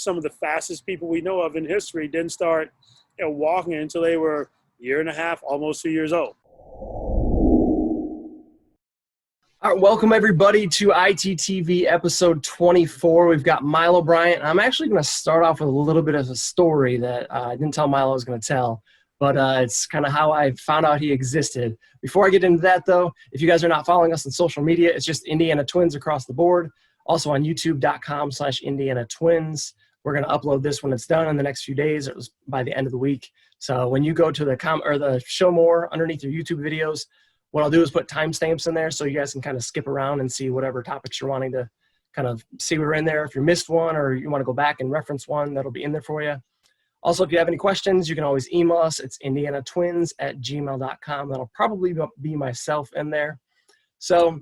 some of the fastest people we know of in history didn't start walking until they were a year and a half, almost 2 years old. All right, welcome everybody to ITTV episode 24. We've got Milo Bryant. I'm actually going to start off with a little bit of a story that I didn't tell Milo I was going to tell, but it's kind of how I found out he existed. Before I get into that, though, if you guys are not following us on social media, it's just Indiana Twins across the board. Also on youtube.com/Indiana Twins. We're going to upload this when it's done in the next few days. It was by the end of the week. So when you go to the show more underneath your YouTube videos, what I'll do is put timestamps in there so you guys can kind of skip around and see whatever topics you're wanting to kind of see what are in there. If you missed one or you want to go back and reference one, that'll be in there for you. Also, if you have any questions, you can always email us. It's indianatwins@gmail.com. That'll probably be myself in there. So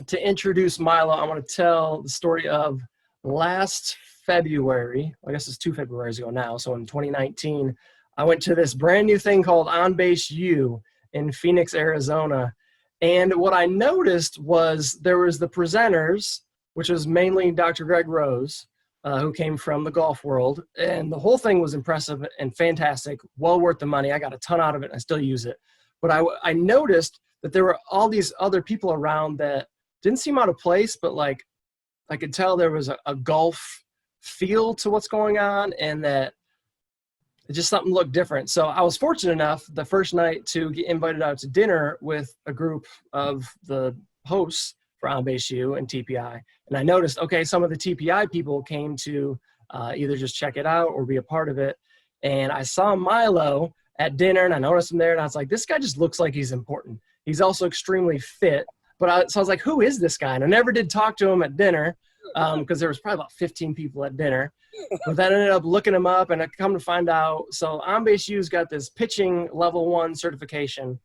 to introduce Milo, I want to tell the story of last February. I guess it's 2 Februaries ago now. So in 2019, I went to this brand new thing called On Base U in Phoenix, Arizona. And what I noticed was there was the presenters, which was mainly Dr. Greg Rose, who came from the golf world. And the whole thing was impressive and fantastic, well worth the money. I got a ton out of it and I still use it. But I noticed that there were all these other people around that didn't seem out of place, but like I could tell there was a golf feel to what's going on and that it just something looked different. So I was fortunate enough the first night to get invited out to dinner with a group of the hosts for On Base U and TPI. And I noticed, okay, some of the TPI people came to either just check it out or be a part of it. And I saw Milo at dinner and I noticed him there and I was like, this guy just looks like he's important. He's also extremely fit. So I was like, who is this guy? And I never did talk to him at dinner because there was probably about 15 people at dinner. But then I ended up looking him up, and I come to find out, so On Base U's got this pitching level 1 certification.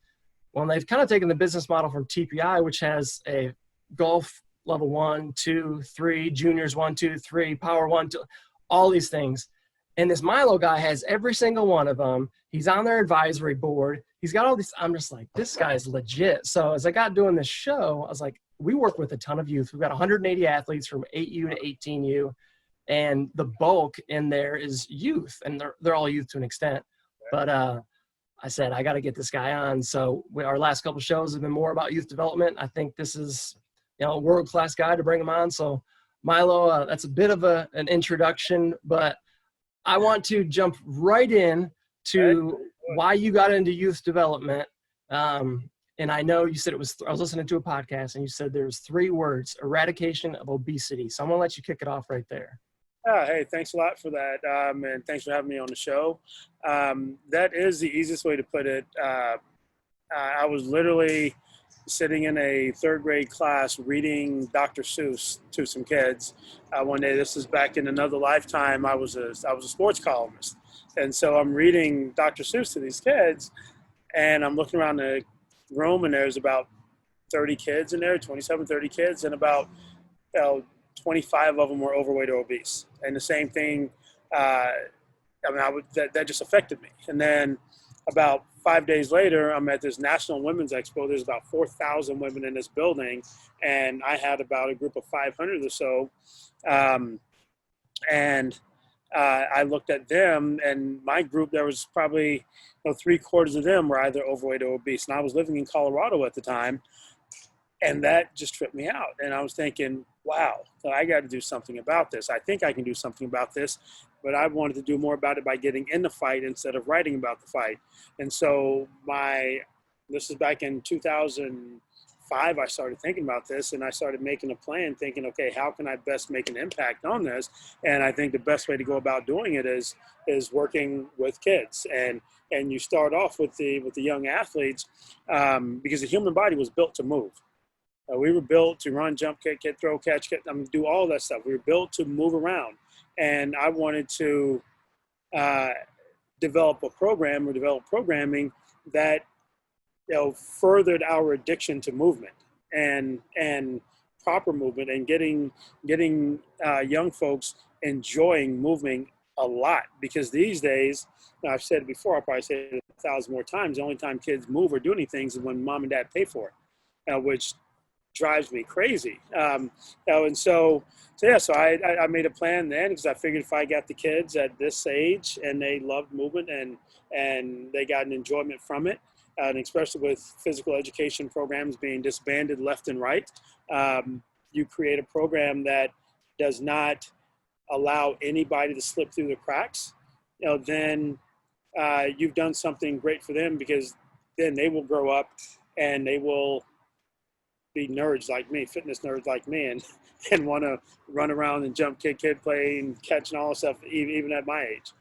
Well, they've kind of taken the business model from TPI, which has a golf level 1, 2, 3, juniors 1, 2, 3, power 1, 2, all these things. And this Milo guy has every single one of them. He's on their advisory board. He's got all these. I'm just like, this guy's legit. So as I got doing this show, I was like, we work with a ton of youth. We've got 180 athletes from 8U to 18U. And the bulk in there is youth, and they're all youth to an extent. But I said, I got to get this guy on. So our last couple shows have been more about youth development. I think this is, a world-class guy to bring him on. So Milo, that's a bit of an introduction, but I want to jump right in to why you got into youth development. And I know you said I was listening to a podcast and you said there's 3 words: eradication of obesity. So I'm going to let you kick it off right there. Hey, thanks a lot for that. And thanks for having me on the show. That is the easiest way to put it. I was literally sitting in a 3rd grade class reading Dr. Seuss to some kids. One day, this is back in another lifetime, I was a sports columnist. And so I'm reading Dr. Seuss to these kids, and I'm looking around the room, and there's about 30 kids in there, 27, 30 kids, and about 25 of them were overweight or obese. And the same thing, that just affected me. And then about 5 days later, I'm at this National Women's Expo. There's about 4,000 women in this building, and I had about a group of 500 or so. I looked at them, and my group, there was probably 3/4 of them were either overweight or obese. And I was living in Colorado at the time, and that just tripped me out. And I was thinking, wow, so I got to do something about this. I think I can do something about this, but I wanted to do more about it by getting in the fight instead of writing about the fight. And so this is back in 2005, I started thinking about this, and I started making a plan thinking, okay, how can I best make an impact on this? And I think the best way to go about doing it is working with kids. And you start off with the young athletes because the human body was built to move. We were built to run, jump, kick, throw, catch, do all that stuff. We were built to move around. And I wanted to develop programming that furthered our addiction to movement and proper movement, and getting young folks enjoying moving a lot. Because these days, I've said it before, I'll probably say it 1,000 more times, the only time kids move or do anything is when mom and dad pay for it, which drives me crazy. And so I made a plan then, because I figured if I got the kids at this age and they loved movement and they got an enjoyment from it, and especially with physical education programs being disbanded left and right, you create a program that does not allow anybody to slip through the cracks, then you've done something great for them, because then they will grow up and they will be nerds like me, fitness nerds like me, and want to run around and jump, kid play, and catch and all that stuff, even at my age.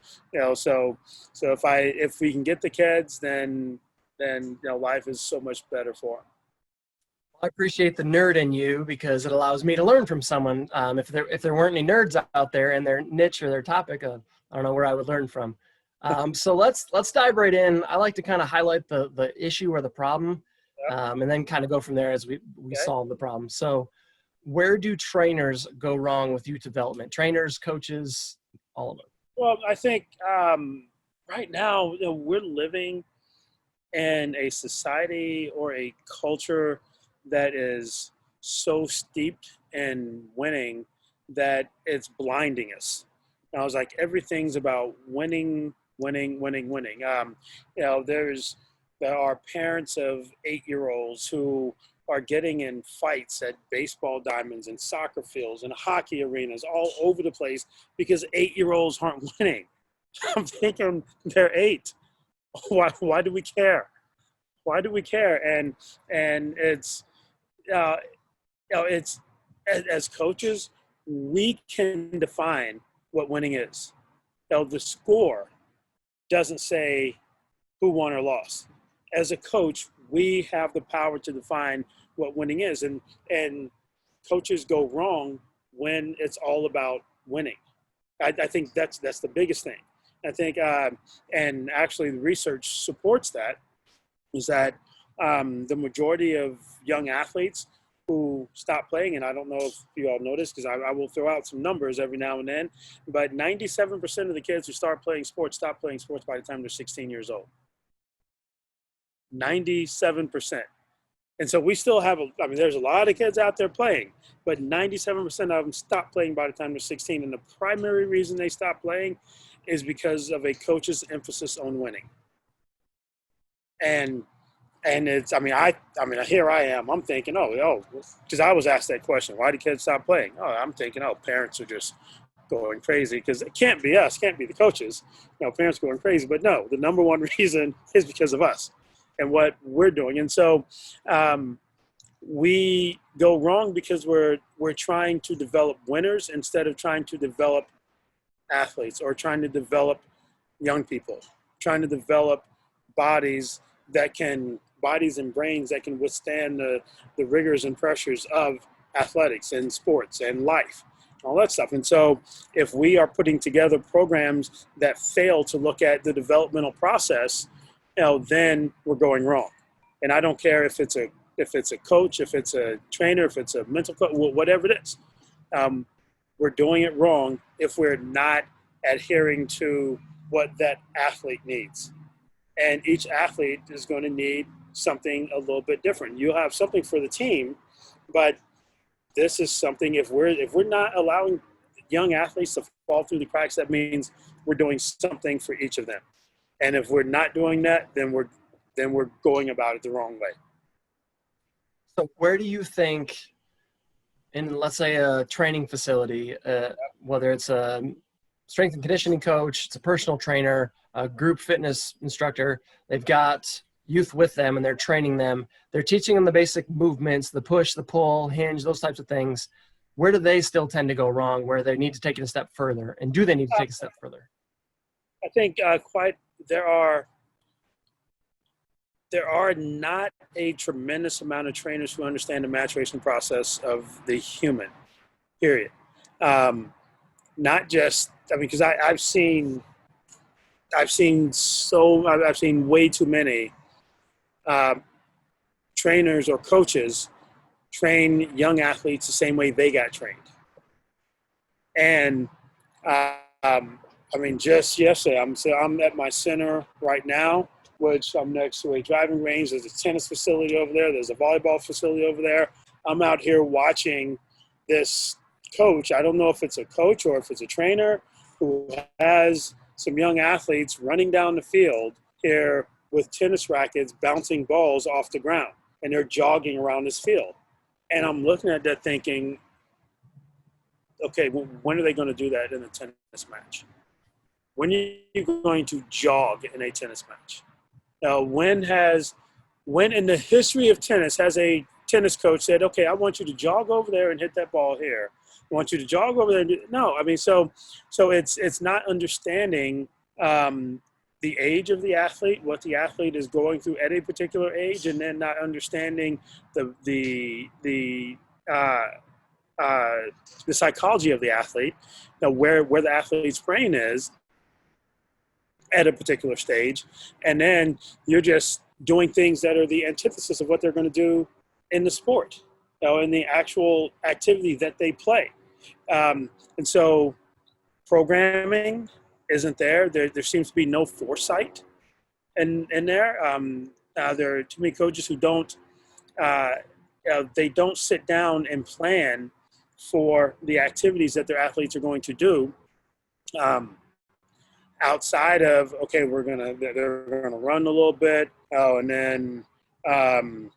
So if we can get the kids, then life is so much better for them. I appreciate the nerd in you, because it allows me to learn from someone. If there weren't any nerds out there in their niche or their topic, I don't know where I would learn from. So let's dive right in. I like to kind of highlight the issue or the problem, and then kind of go from there as we solve the problem. So where do trainers go wrong with youth development? Trainers, coaches, all of them. Well, I think right now we're living in a society or a culture that is so steeped in winning that it's blinding us. And I was like, everything's about winning. There are parents of 8-year-olds who are getting in fights at baseball diamonds and soccer fields and hockey arenas all over the place because 8-year-olds aren't winning. I'm thinking they're 8. Why do we care? Why do we care? And it's it's as coaches, we can define what winning is. The score doesn't say who won or lost. As a coach, we have the power to define what winning is, and coaches go wrong when it's all about winning. I think that's the biggest thing. I think, and actually the research supports that, is that the majority of young athletes who stop playing, and I don't know if you all notice, because I will throw out some numbers every now and then, but 97% of the kids who start playing sports stop playing sports by the time they're 16 years old. 97%. And so we still have, there's a lot of kids out there playing, but 97% of them stop playing by the time they're 16. And the primary reason they stop playing is because of a coach's emphasis on winning. And it's, here I am. I'm thinking, because I was asked that question, why do kids stop playing? I'm thinking, parents are just going crazy, because it can't be us, can't be the coaches. Parents going crazy. But no, the number one reason is because of us and what we're doing. And so we go wrong because we're trying to develop winners instead of trying to develop athletes, or trying to develop young people, trying to develop bodies and brains that can withstand the rigors and pressures of athletics and sports and life, all that stuff. And so if we are putting together programs that fail to look at the developmental process, then we're going wrong. And I don't care if it's a coach, if it's a trainer, if it's a mental coach, whatever it is. We're doing it wrong if we're not adhering to what that athlete needs. And each athlete is going to need something a little bit different. You'll have something for the team, but this is something, if we're not allowing young athletes to fall through the cracks, that means we're doing something for each of them. And if we're not doing that, then we're going about it the wrong way. So where do you think, in, let's say, a training facility, whether it's a strength and conditioning coach, it's a personal trainer, a group fitness instructor, they've got youth with them and they're training them, they're teaching them the basic movements, the push, the pull, hinge, those types of things. Where do they still tend to go wrong, where they need to take it a step further? And do they need to take a step further? I think there are not a tremendous amount of trainers who understand the maturation process of the human, period. Not just, because I've seen way too many trainers or coaches train young athletes the same way they got trained. And just yesterday, I'm at my center right now, which I'm next to a driving range. There's a tennis facility over there. There's a volleyball facility over there. I'm out here watching this coach. I don't know if it's a coach or if it's a trainer who has some young athletes running down the field here with tennis rackets bouncing balls off the ground, and they're jogging around this field. And I'm looking at that thinking, okay, when are they going to do that in a tennis match? When are you going to jog in a tennis match? When in the history of tennis has a tennis coach said, okay, I want you to jog over there and hit that ball here. I want you to jog over there. No, I mean, so it's not understanding the age of the athlete, what the athlete is going through at a particular age, and then not understanding the psychology of the athlete, where the athlete's brain is at a particular stage, and then you're just doing things that are the antithesis of what they're going to do in the sport, in the actual activity that they play. And so programming isn't there. There seems to be no foresight in there. There are too many coaches who don't they don't sit down and plan for the activities that their athletes are going to do. Outside of, okay, they're gonna run a little bit, and then they're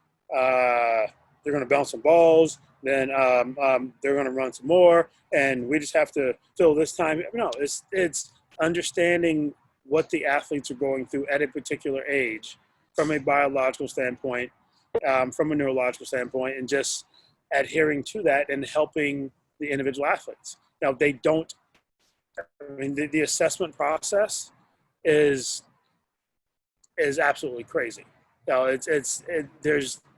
gonna bounce some balls, then they're gonna run some more, and we just have to fill this time. No, it's understanding what the athletes are going through at a particular age, from a biological standpoint, from a neurological standpoint, and just adhering to that and helping the individual athletes. Now, they don't. I mean, the assessment process is absolutely crazy. There's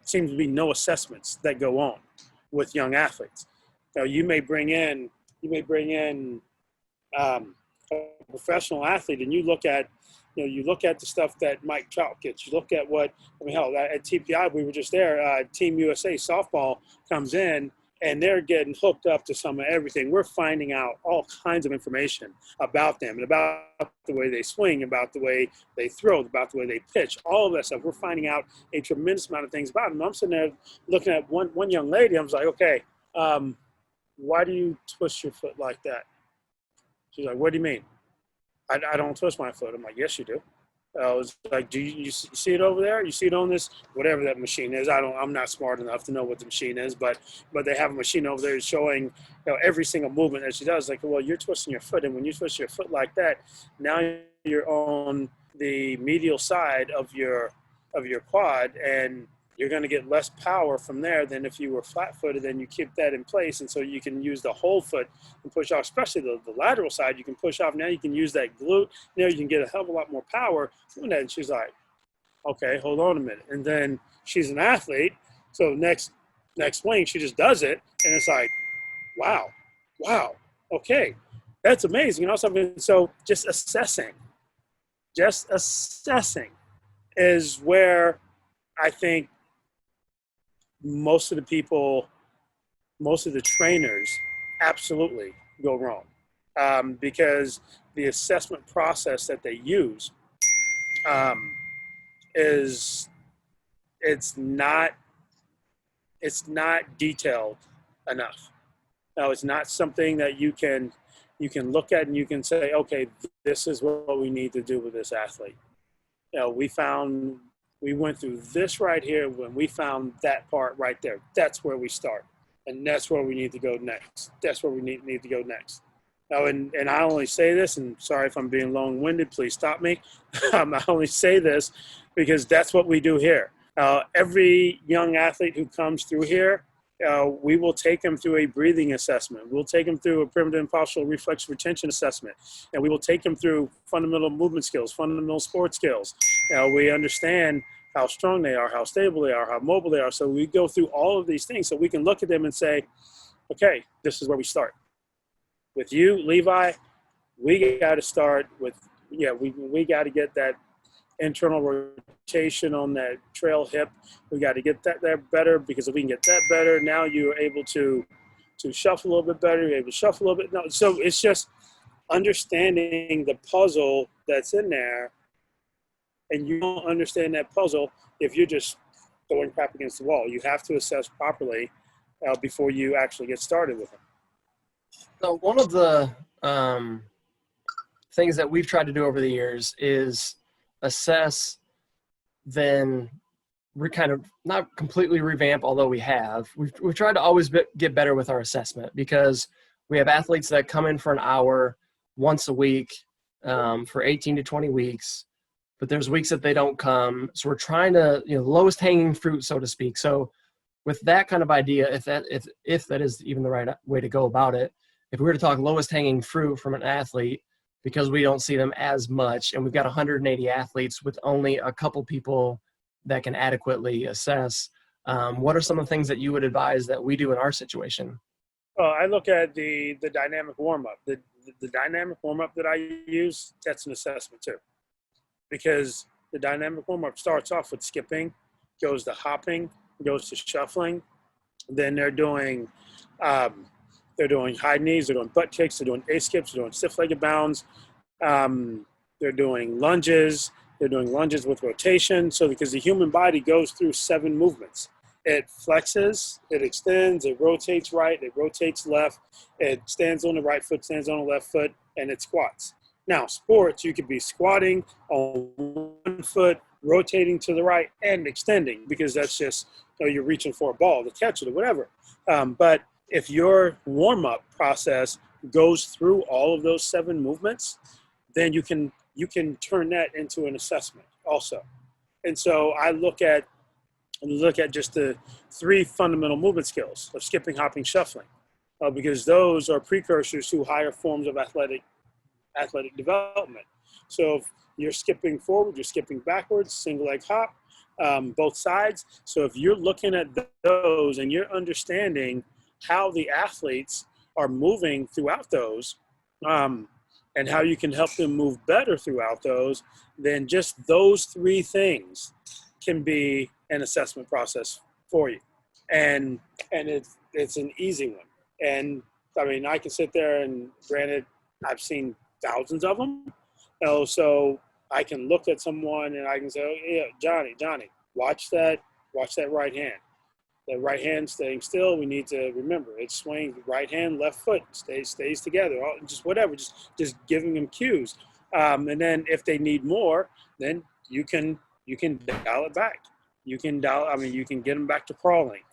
seems to be no assessments that go on with young athletes. Now, you may bring in a professional athlete, and you look at the stuff that Mike Trout gets. You look at hell, at TPI, we were just there. Team USA softball comes in, and they're getting hooked up to some of everything. We're finding out all kinds of information about them and about the way they swing, about the way they throw, about the way they pitch, all of that stuff. We're finding out a tremendous amount of things about them. I'm sitting there looking at one young lady. I was like, okay, why do you twist your foot like that? She's like, what do you mean? I don't twist my foot. I'm like, yes, you do. I was like, do you see it over there? You see it on this, whatever that machine is. I'm not smart enough to know what the machine is, but they have a machine over there showing every single movement that she does. Like, well, you're twisting your foot, and when you twist your foot like that, now you're on the medial side of your quad, and you're going to get less power from there than if you were flat-footed, and you keep that in place. And so you can use the whole foot and push off, especially the lateral side. You can push off. Now you can use that glute. Now you can get a hell of a lot more power doing that. And she's like, okay, hold on a minute. And then she's an athlete. So next swing, she just does it. And it's like, wow, okay, that's amazing. So just assessing is where I think most of the trainers absolutely go wrong, because the assessment process that they use it's not detailed enough. Now, it's not something that you can look at and you can say, okay, this is what we need to do with this athlete. We went through this right here when we found that part right there. That's where we start. And that's where we need to go next. That's where we need to go next. Now, and I only say this, and sorry if I'm being long-winded, please stop me. I only say this because that's what we do here. Every young athlete who comes through here, we will take them through a breathing assessment. We'll take them through a primitive and postural reflex retention assessment. And we will take them through fundamental movement skills, fundamental sport skills. We understand how strong they are, how stable they are, how mobile they are. So we go through all of these things so we can look at them and say, okay, this is where we start. With you, Levi, we got to start with, we got to get that internal rotation on that trail hip. We got to get that there better, because if we can get that better, now you're able to shuffle a little bit better. You're able to shuffle a little bit. No, so it's just understanding the puzzle that's in there, and you don't understand that puzzle if you're just throwing crap against the wall. You have to assess properly before you actually get started with them. So one of the things that we've tried to do over the years is assess, then we kind of not completely revamp, although we've tried to always get better with our assessment, because we have athletes that come in for an hour once a week for 18 to 20 weeks, but there's weeks that they don't come. So we're trying to, lowest hanging fruit, so to speak. So with that kind of idea, if that is even the right way to go about it, if we were to talk lowest hanging fruit from an athlete, because we don't see them as much, and we've got 180 athletes with only a couple people that can adequately assess, what are some of the things that you would advise that we do in our situation? Well, I look at the dynamic warm-up. The dynamic warm-up that I use, that's an assessment too. Because the dynamic warm-up starts off with skipping, goes to hopping, goes to shuffling. Then they're doing high knees, they're doing butt kicks, they're doing A-skips, they're doing stiff-legged bounds. They're doing lunges. They're doing lunges with rotation. So because the human body goes through 7 movements. It flexes, it extends, it rotates right, it rotates left, it stands on the right foot, stands on the left foot, and it squats. Now, sports, you could be squatting on one foot, rotating to the right, and extending, because that's just, you're reaching for a ball to catch it or whatever. But if your warm-up process goes through all of those 7 movements, then you can turn that into an assessment also. And so I look at just the 3 fundamental movement skills of skipping, hopping, shuffling, because those are precursors to higher forms of athletic development. So if you're skipping forward, you're skipping backwards, single leg hop, both sides. So if you're looking at those and you're understanding how the athletes are moving throughout those, and how you can help them move better throughout those, then just those 3 things can be an assessment process for you. And it's an easy one. And I mean, I can sit there, and granted, I've seen thousands of them. So I can look at someone and I can say, oh, yeah, Johnny, watch that right hand. The right hand staying still, we need to remember it swings right hand, left foot stays together, just whatever, just giving them cues. And then if they need more, then you can dial it back. You can get them back to crawling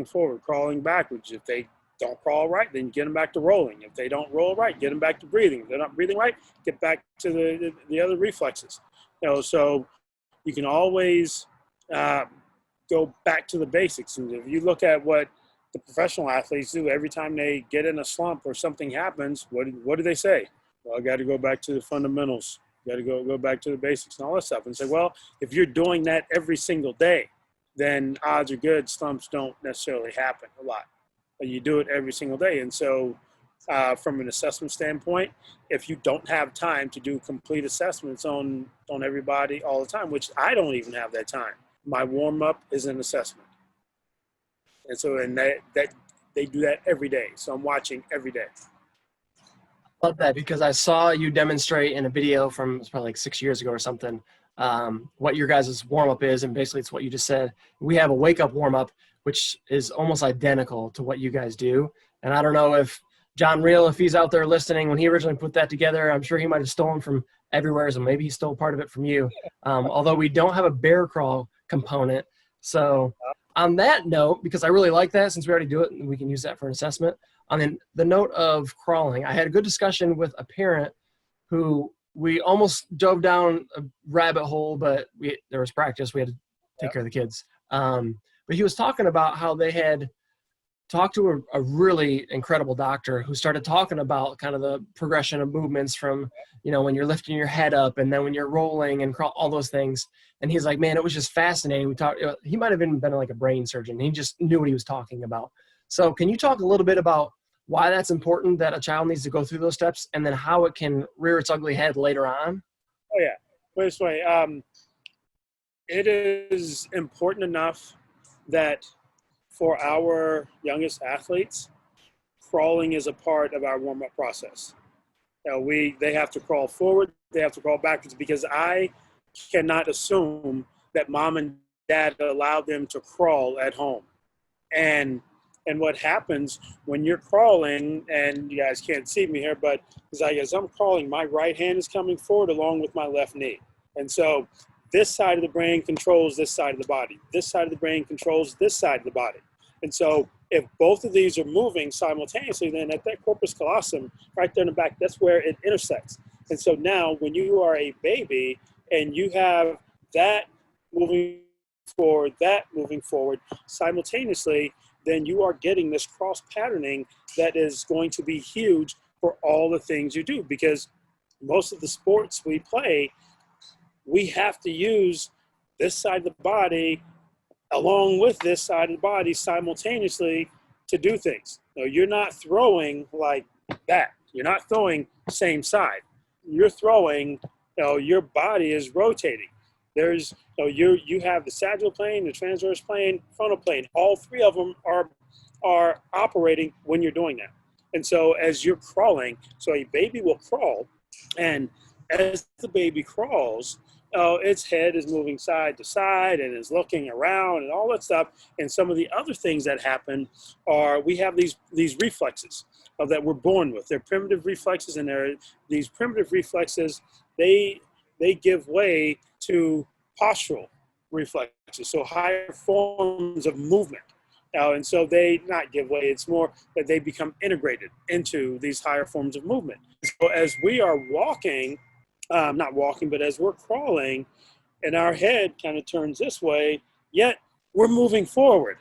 forward, crawling backwards. If they don't crawl right, then get them back to rolling. If they don't roll right, get them back to breathing. If they're not breathing right, get back to the other reflexes. So you can always go back to the basics. And if you look at what the professional athletes do every time they get in a slump or something happens, what do they say? Well, I got to go back to the fundamentals. Got to go back to the basics and all that stuff. And say, well, if you're doing that every single day, then odds are good slumps don't necessarily happen a lot. But you do it every single day. And so from an assessment standpoint, if you don't have time to do complete assessments on everybody all the time, which I don't even have that time, my warm-up is an assessment. And so that they do that every day. So I'm watching every day. Love that, because I saw you demonstrate in a video from probably like 6 years ago or something, what your guys' warm-up is, and basically it's what you just said. We have a wake-up warm-up, which is almost identical to what you guys do. And I don't know if John Reel, if he's out there listening, when he originally put that together, I'm sure he might have stolen from everywhere, so maybe he stole part of it from you. Although we don't have a bear crawl component. So on that note, because I really like that, since we already do it, and we can use that for an assessment. On the note of crawling, I had a good discussion with a parent who we almost dove down a rabbit hole, but there was practice. We had to take care of the kids. But he was talking about how they had talked to a really incredible doctor who started talking about kind of the progression of movements from, when you're lifting your head up and then when you're rolling and all those things. And he's like, man, it was just fascinating. He might have even been like a brain surgeon. He just knew what he was talking about. So can you talk a little bit about why that's important, that a child needs to go through those steps, and then how it can rear its ugly head later on? Oh, yeah. This way, it is important enough that for our youngest athletes, crawling is a part of our warm-up process. They have to crawl forward, they have to crawl backwards, because I cannot assume that mom and dad allowed them to crawl at home. And And what happens when you're crawling, and you guys can't see me here, but as I'm crawling, my right hand is coming forward along with my left knee. And so this side of the brain controls this side of the body. This side of the brain controls this side of the body. And so if both of these are moving simultaneously, then at that corpus callosum, right there in the back, that's where it intersects. And so now when you are a baby and you have that moving forward, that moving forward simultaneously, then you are getting this cross patterning that is going to be huge for all the things you do, because most of the sports we play, we have to use this side of the body along with this side of the body simultaneously to do things. You're not throwing like that. You're not throwing same side. You're throwing, your body is rotating. There's, you have the sagittal plane, the transverse plane, frontal plane. All three of them are operating when you're doing that. And so as you're crawling, so a baby will crawl, and as the baby crawls, its head is moving side to side and is looking around and all that stuff. And some of the other things that happen are we have these reflexes that we're born with. They're primitive reflexes, and these primitive reflexes, they give way to postural reflexes, so higher forms of movement. And so they not give way, it's more that they become integrated into these higher forms of movement. So as we are walking, not walking, but as we're crawling and our head kind of turns this way, yet we're moving forward.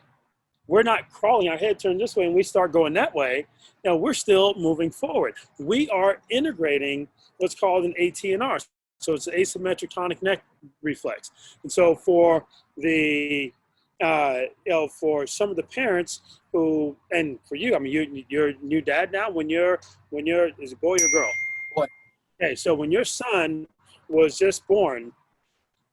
We're not crawling, our head turns this way and we start going that way. Now we're still moving forward. We are integrating what's called an ATNR. So it's an asymmetric tonic neck reflex. And so for the, for some of the parents who, and for you, I mean, you're a new dad now. When you're, is it boy or girl? Boy. Okay, so when your son was just born,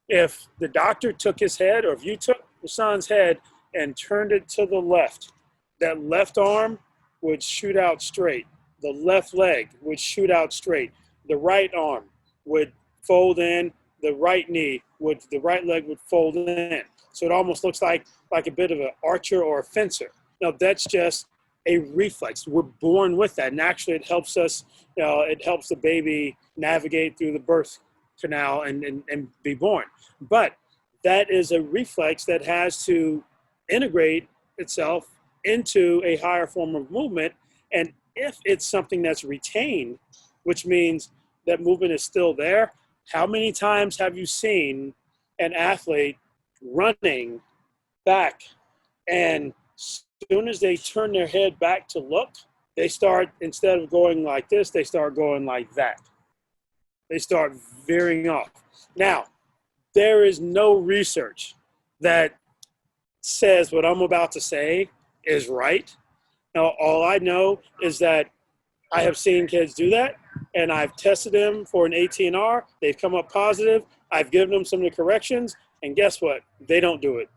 if the doctor took his head, or if you took your son's head and turned it to the left, that left arm would shoot out straight. The left leg would shoot out straight. The right arm would fold in. The right knee the right leg would fold in. So it almost looks like a bit of an archer or a fencer. Now that's just a reflex. We're born with that. And actually it helps us, it helps the baby navigate through the birth canal and be born. But that is a reflex that has to integrate itself into a higher form of movement. And if it's something that's retained, which means that movement is still there, how many times have you seen an athlete running back, and as soon as they turn their head back to look, they start, instead of going like this, they start going like that. They start veering off. Now, there is no research that says what I'm about to say is right. Now, all I know is that I have seen kids do that, and I've tested them for an ATNR. They've come up positive. I've given them some of the corrections, and guess what? They don't do it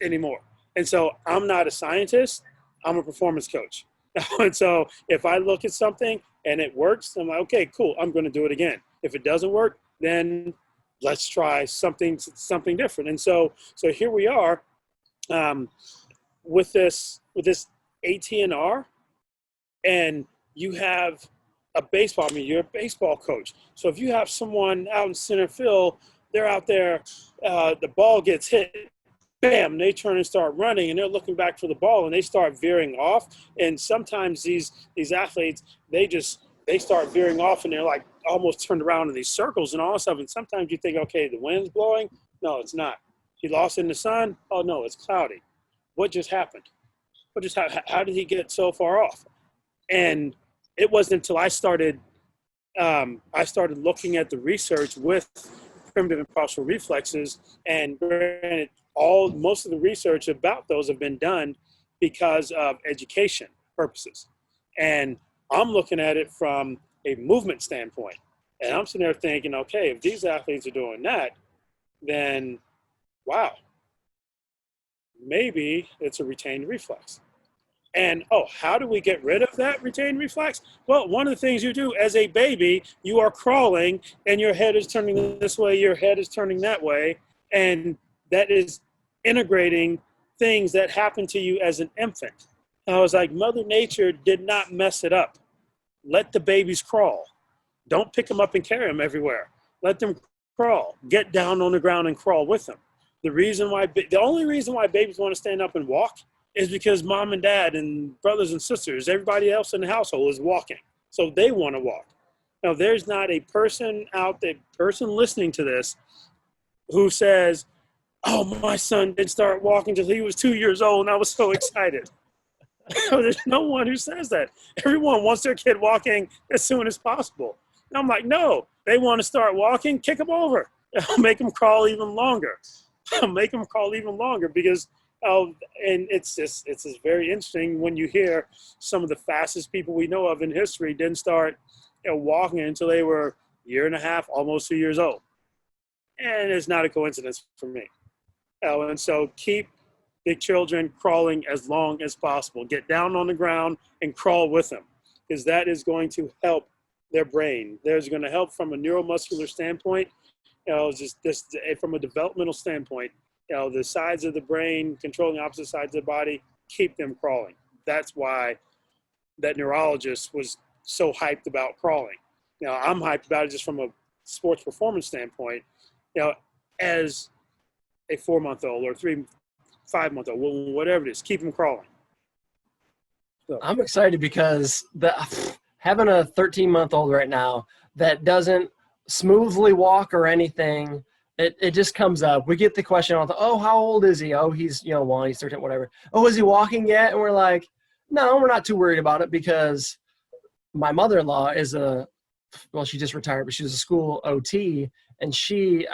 anymore. And so I'm not a scientist. I'm a performance coach. And so if I look at something and it works, I'm like, okay, cool. I'm going to do it again. If it doesn't work, then let's try something different. And so here we are with this ATNR, and you have a baseball, I mean, you're a baseball coach. So if you have someone out in center field, they're out there, the ball gets hit, bam, they turn and start running, and they're looking back for the ball, and they start veering off. And sometimes these athletes, they start veering off, and they're like almost turned around in these circles and all that stuff. And sometimes you think, okay, the wind's blowing. No, it's not. He lost in the sun. Oh no, it's cloudy. What just happened? How did he get so far off? And it wasn't until I started looking at the research with primitive and postural reflexes, and granted, most of the research about those have been done because of education purposes. And I'm looking at it from a movement standpoint. And I'm sitting there thinking, okay, if these athletes are doing that, then wow, maybe it's a retained reflex. And, how do we get rid of that retained reflex? Well, one of the things you do as a baby, you are crawling and your head is turning this way, your head is turning that way. And that is integrating things that happen to you as an infant. I was like, Mother Nature did not mess it up. Let the babies crawl. Don't pick them up and carry them everywhere. Let them crawl. Get down on the ground and crawl with them. The only reason why babies want to stand up and walk is because mom and dad and brothers and sisters, everybody else in the household is walking. So they want to walk. Now, there's not a person out there, person listening to this who says, oh, my son didn't start walking until he was 2 years old and I was so excited. There's no one who says that. Everyone wants their kid walking as soon as possible. And I'm like, no, they want to start walking, kick them over. Make them crawl even longer. Make them crawl even longer because, and it's just very interesting when you hear some of the fastest people we know of in history didn't start walking until they were a year and a half, almost 2 years old. And it's not a coincidence for me. And so keep the children crawling as long as possible. Get down on the ground and crawl with them because that is going to help their brain. There's going to help from a neuromuscular standpoint, just from a developmental standpoint, the sides of the brain controlling opposite sides of the body, keep them crawling. That's why that neurologist was so hyped about crawling. I'm hyped about it just from a sports performance standpoint, as a 4-month-old or 5-month-old, whatever it is, keep them crawling. So. I'm excited because having a 13-month-old right now that doesn't smoothly walk or anything, it just comes up. We get the question all the time, oh, how old is he? Oh, he's, well, he's 13, whatever. Oh, is he walking yet? And we're like, no, we're not too worried about it because my mother-in-law she just retired, but she was a school OT, and she's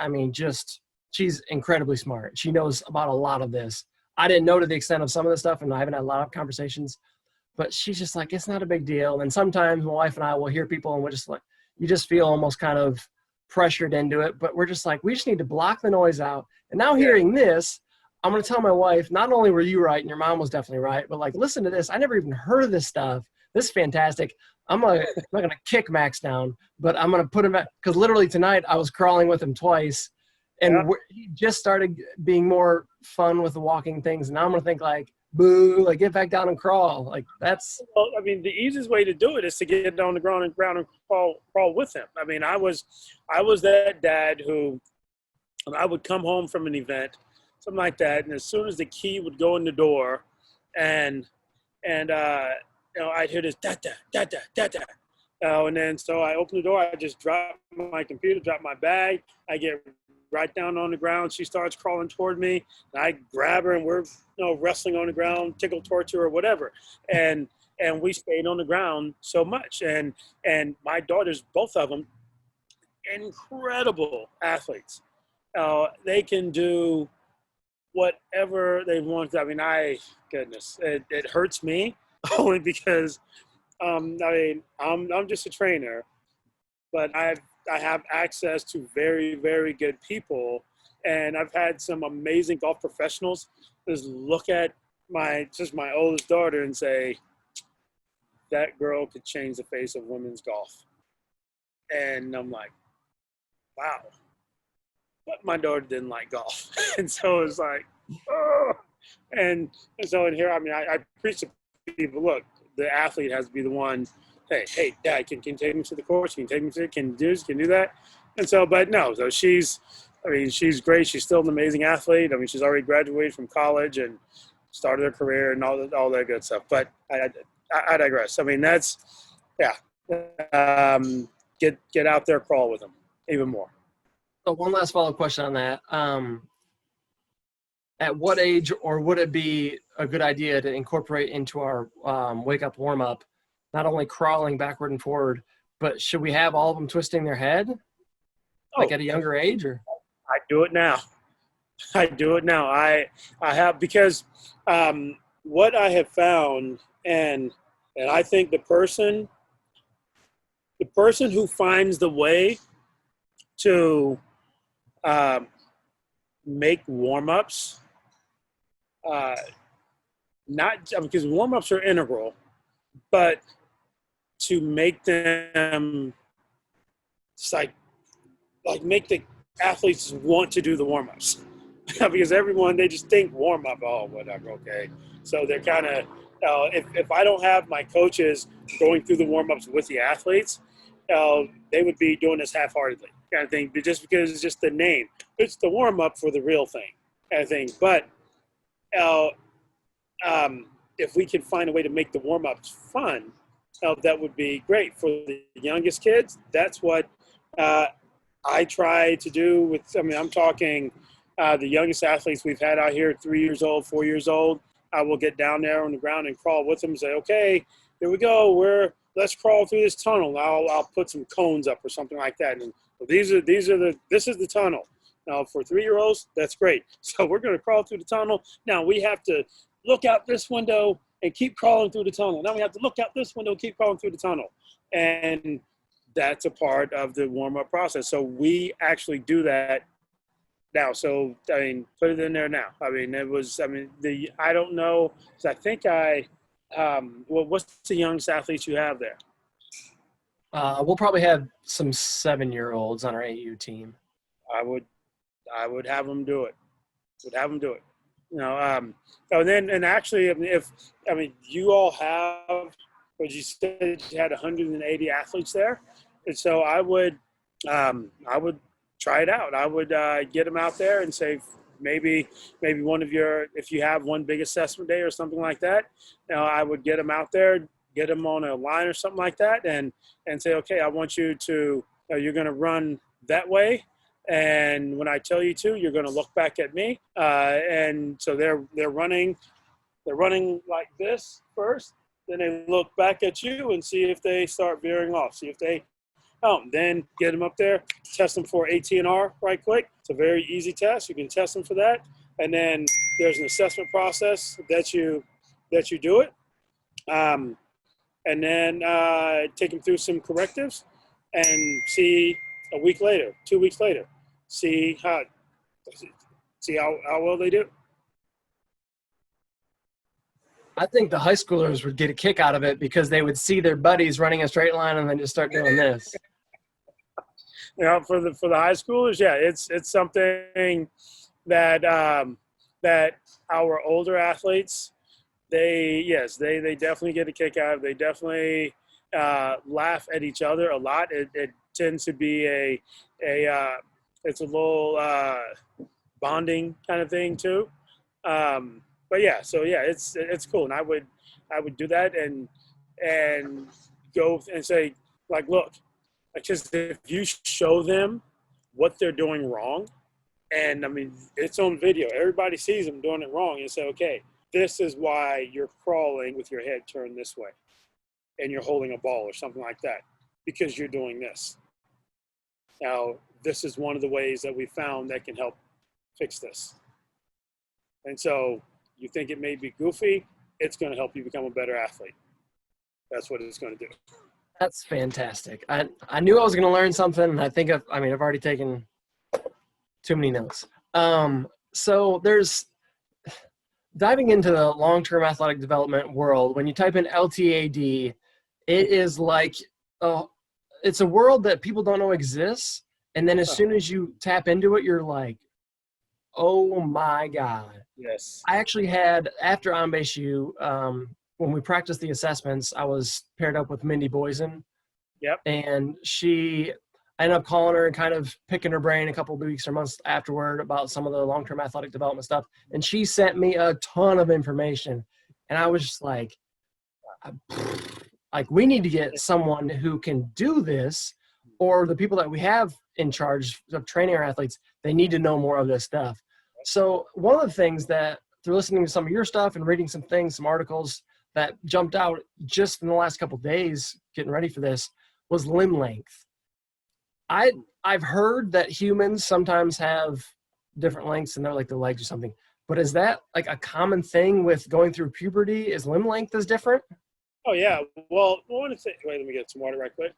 incredibly smart. She knows about a lot of this. I didn't know to the extent of some of this stuff, and I haven't had a lot of conversations, but she's just like, it's not a big deal. And sometimes my wife and I will hear people and we're just like, you just feel almost kind of pressured into it, but we're just like, we just need to block the noise out. And now hearing this, I'm going to tell my wife, not only were you right and your mom was definitely right, but like, listen to this. I never even heard of this stuff. This is fantastic. I'm not going to kick Max down, but I'm going to put him back. Because literally tonight I was crawling with him twice, and he just started being more fun with the walking things. And now I'm going to think like, boo, like get back down and crawl. Like that's. Well, I mean, the easiest way to do it is to get on the ground and crawl with him. I mean, I was that dad who, I would come home from an event, something like that, and as soon as the key would go in the door, and I'd hear this da da da da da da, and then so I open the door, I just drop my computer, drop my bag, I get right down on the ground. She starts crawling toward me, and I grab her, and we're wrestling on the ground, tickle torture or whatever, and we stayed on the ground so much, and my daughters, both of them, incredible athletes. They can do whatever they want. I mean, it hurts me only because, I'm just a trainer, but I have access to very, very good people, and I've had some amazing golf professionals just look at my oldest daughter and say, that girl could change the face of women's golf. And I'm like, wow. But my daughter didn't like golf. And so it's like, oh. And so in here, I preach to people, look, the athlete has to be the one, hey, dad, can you take me to the course? Can you take me to, can do this, can do that? And so, but no, so she's great. She's still an amazing athlete. I mean, she's already graduated from college and started her career and all that good stuff. But I digress. I mean, that's, get out there, crawl with them even more. So one last follow-up question on that. At what age, or would it be a good idea to incorporate into our wake-up warm-up, not only crawling backward and forward, but should we have all of them twisting their head, like at a younger age? Or I do it now. I have, because what I have found, and I think the person who finds the way to make warm-ups, because warm-ups are integral, but to make them like make the athletes want to do the warm-ups. Because everyone, they just think warm-up, oh, whatever, okay. So they're kind of If I don't have my coaches going through the warm-ups with the athletes, they would be doing this half-heartedly kind of thing, just because it's just the name. It's the warm-up for the real thing kind of thing. But if we can find a way to make the warm-ups fun, that would be great for the youngest kids. That's what I try to do with, I mean, I'm talking the youngest athletes we've had out here, 3 years old, 4 years old. I will get down there on the ground and crawl with them and say, okay, here we go. Let's crawl through this tunnel. I'll put some cones up or something like that. And this is the tunnel. Now for 3-year-olds, that's great. So we're going to crawl through the tunnel. Now we have to look out this window and keep crawling through the tunnel. Now we have to look out this window and keep crawling through the tunnel. And that's a part of the warm-up process. So we actually do that now. So, I mean, put it in there now. I mean, I don't know. I think what's the youngest athletes you have there? We'll probably have some 7-year-olds on our AU team. I would have them do it. You know, and actually, if you all have, what you said, you had 180 athletes there, and so I would try it out. I would get them out there and say maybe one of if you have one big assessment day or something like that, I would get them out there, get them on a line or something like that, and say, okay, I want you to, you're going to run that way. And when I tell you to, you're going to look back at me. And so they're running like this first. Then they look back at you and see if they start veering off. See if they then get them up there, test them for ATNR right quick. It's a very easy test. You can test them for that. And then there's an assessment process that you do it. And then take them through some correctives and see a week later, 2 weeks later, see how well they do. I think the high schoolers would get a kick out of it because they would see their buddies running a straight line and then just start doing this. You know, for the high schoolers, yeah, it's something that that our older athletes, they definitely get a kick out of. They definitely laugh at each other a lot. It tends to be it's a little bonding kind of thing too. But yeah, so yeah, it's cool, and I would do that and go and say, like, look, because if you show them what they're doing wrong, and I mean it's on video, everybody sees them doing it wrong, and say, okay, this is why you're crawling with your head turned this way, and you're holding a ball or something like that, because you're doing this. Now, this is one of the ways that we found that can help fix this. And so you think it may be goofy, it's going to help you become a better athlete. That's what it's going to do. That's fantastic. I knew I was going to learn something, and I think I've already taken too many notes. So there's diving into the long-term athletic development world. When you type in LTAD, it is like it's a world that people don't know exists, and then as soon as you tap into it, you're like, oh my God. Yes. I actually had, after On Base U, when we practiced the assessments, I was paired up with Mindy Boysen. Yep. And I ended up calling her and kind of picking her brain a couple of weeks or months afterward about some of the long-term athletic development stuff. And she sent me a ton of information. And I was just like, we need to get someone who can do this, or the people that we have in charge of training our athletes, they need to know more of this stuff. So one of the things that, through listening to some of your stuff and reading some things, some articles that jumped out just in the last couple of days getting ready for this, was limb length. I've heard that humans sometimes have different lengths and they're like the legs or something, but is that like a common thing with going through puberty? Is limb length is different? Oh yeah. Well, wait, let me get some water right quick.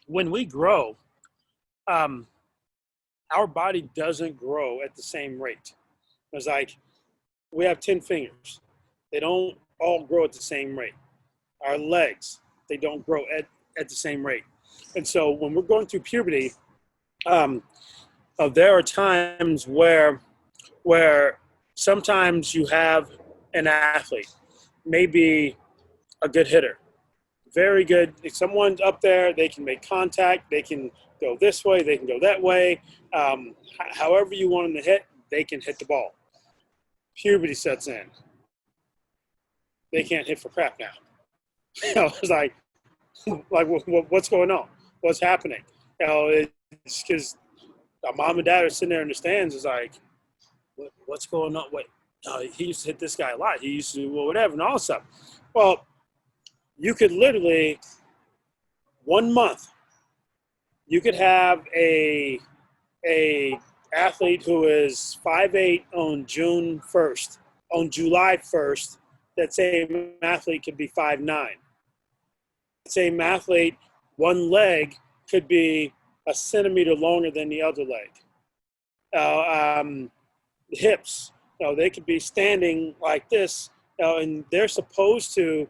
When we grow, our body doesn't grow at the same rate. It's like we have 10 fingers. They don't all grow at the same rate. Our legs, they don't grow at the same rate. And so when we're going through puberty, there are times where sometimes you have an athlete, maybe a good hitter, very good. If someone's up there, they can make contact, they can go this way, they can go that way. However you want them to hit, they can hit the ball. Puberty sets in. They can't hit for crap now. It's like what's going on? What's happening? It's because mom and dad are sitting there in the stands. It's like, what's going on? Wait, he used to hit this guy a lot. He used to do whatever and all this stuff. Well, you could literally 1 month, you could have a athlete who is 5'8" on June 1st. On July 1st, that same athlete could be 5'9". That same athlete, one leg could be a centimeter longer than the other leg. The hips, they could be standing like this, and they're supposed to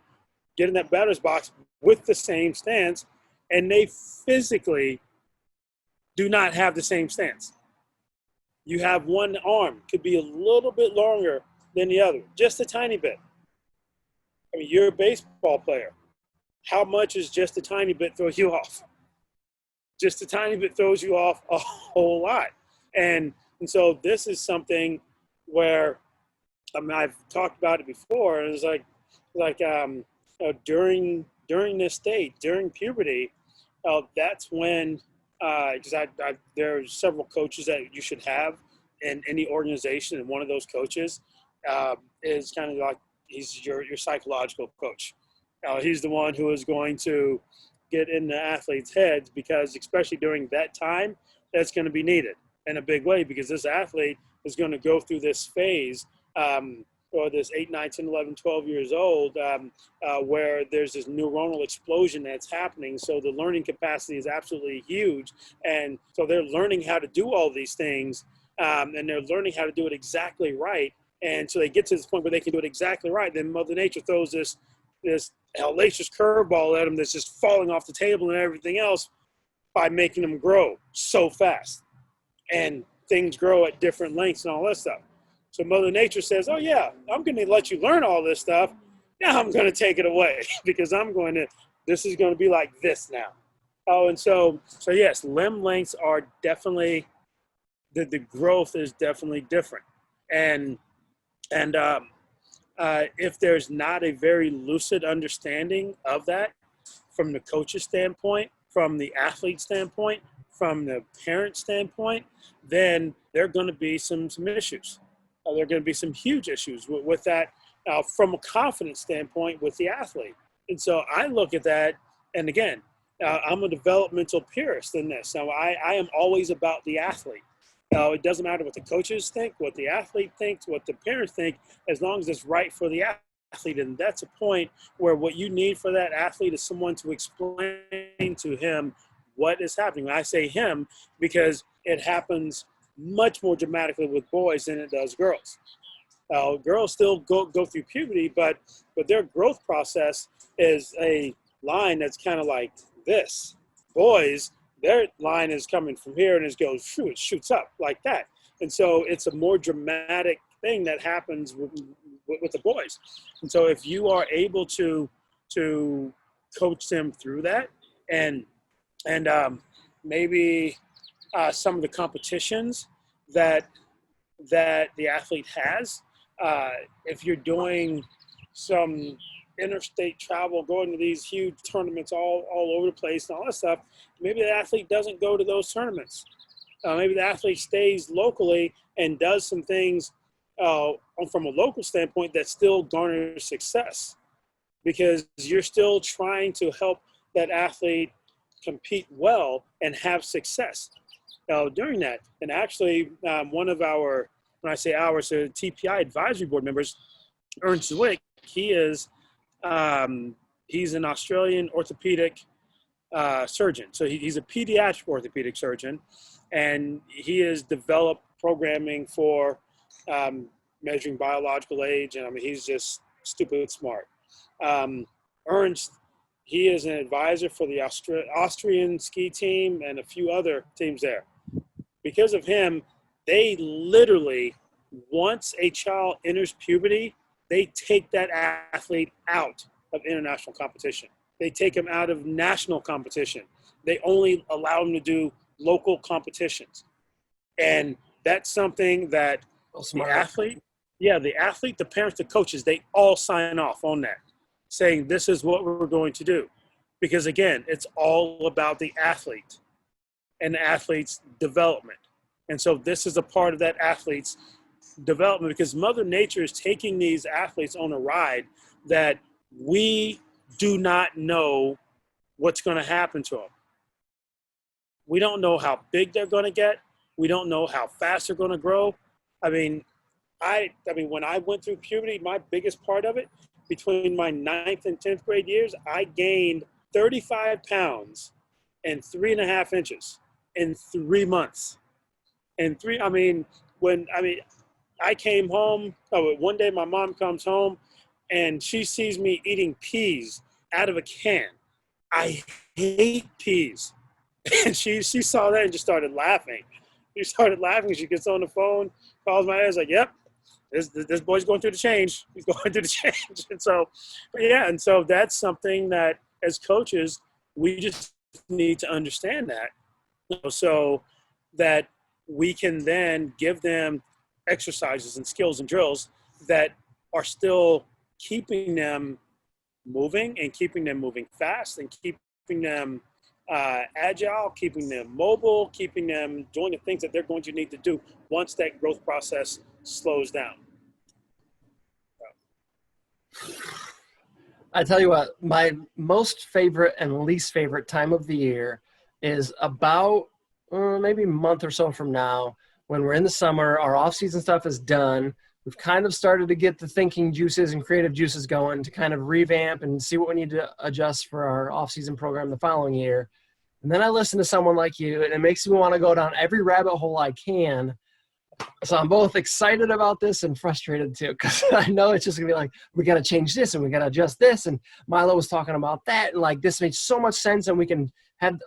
get in that batter's box with the same stance, and they physically do not have the same stance. You have one arm could be a little bit longer than the other, just a tiny bit. I mean, you're a baseball player. How much is just a tiny bit throw you off? Just a tiny bit throws you off a whole lot. And so this is something where I've talked about it before. And it's during this state, during puberty, that's when because there are several coaches that you should have in any organization, and one of those coaches is kind of like he's your psychological coach. He's the one who is going to get in the athletes' heads, because especially during that time, that's going to be needed in a big way, because this athlete is going to go through this phase, or this 8, 9, 10, 11, 12 years old, where there's this neuronal explosion that's happening. So the learning capacity is absolutely huge. And so they're learning how to do all these things, and they're learning how to do it exactly right. And so they get to this point where they can do it exactly right. Then Mother Nature throws this hellacious curveball at them that's just falling off the table and everything else, by making them grow so fast. And things grow at different lengths and all that stuff. So Mother Nature says, oh yeah, I'm going to let you learn all this stuff. Now I'm going to take it away because this is going to be like this now. Oh, and so yes, limb lengths are definitely, the growth is definitely different. And if there's not a very lucid understanding of that from the coach's standpoint, from the athlete standpoint, from the parent standpoint, then there are going to be some issues. There are going to be some huge issues with that from a confidence standpoint with the athlete. And so I look at that, and again, I'm a developmental purist in this. Now, I am always about the athlete. It doesn't matter what the coaches think, what the athlete thinks, what the parents think, as long as it's right for the athlete. And that's a point where what you need for that athlete is someone to explain to him what is happening. When I say him, because it happens much more dramatically with boys than it does girls. Girls still go through puberty, but their growth process is a line that's kind of like this. Boys, their line is coming from here and it shoots up like that. And so it's a more dramatic thing that happens with the boys. And so if you are able to coach them through that, and maybe some of the competitions that the athlete has, if you're doing some interstate travel, going to these huge tournaments all over the place and all that stuff, maybe the athlete doesn't go to those tournaments. Maybe the athlete stays locally and does some things from a local standpoint that still garners success, because you're still trying to help that athlete compete well and have success during that. And actually, one of our, when I say ours, so TPI advisory board members, Ernst Zwick, he's an Australian orthopedic surgeon. So he's a pediatric orthopedic surgeon, and he has developed programming for measuring biological age. And I mean, he's just stupid smart. Ernst, he is an advisor for the Austrian ski team and a few other teams there. Because of him, they literally once a child enters puberty, they take that athlete out of international competition. They take them out of national competition. They only allow them to do local competitions. And that's something that the athlete, the parents, the coaches, they all sign off on that, saying this is what we're going to do. Because again, it's all about the athlete and the athlete's development. And so this is a part of that athlete's development, because Mother Nature is taking these athletes on a ride that we do not know what's going to happen to them. We don't know how big they're going to get. We don't know how fast they're going to grow. I mean, when I went through puberty, my biggest part of it, between my 9th and 10th grade years, I gained 35 pounds and 3.5 inches in 3 months. I came home, one day my mom comes home and she sees me eating peas out of a can. I hate peas. And she saw that and just started laughing. She started laughing. She gets on the phone, calls my dad, like, yep, this boy's going through the change. He's going through the change. And so that's something that as coaches, we just need to understand that, so that we can then give them exercises and skills and drills that are still keeping them moving and keeping them moving fast and keeping them agile, keeping them mobile, keeping them doing the things that they're going to need to do once that growth process slows down. I tell you what, my most favorite and least favorite time of the year is about maybe a month or so from now, when we're in the summer, our off-season stuff is done. We've kind of started to get the thinking juices and creative juices going to kind of revamp and see what we need to adjust for our off-season program the following year. And then I listen to someone like you, and it makes me want to go down every rabbit hole I can. So I'm both excited about this and frustrated too, because I know it's just going to be like, we got to change this and we got to adjust this. And Milo was talking about that. And like, this makes so much sense. And we can have,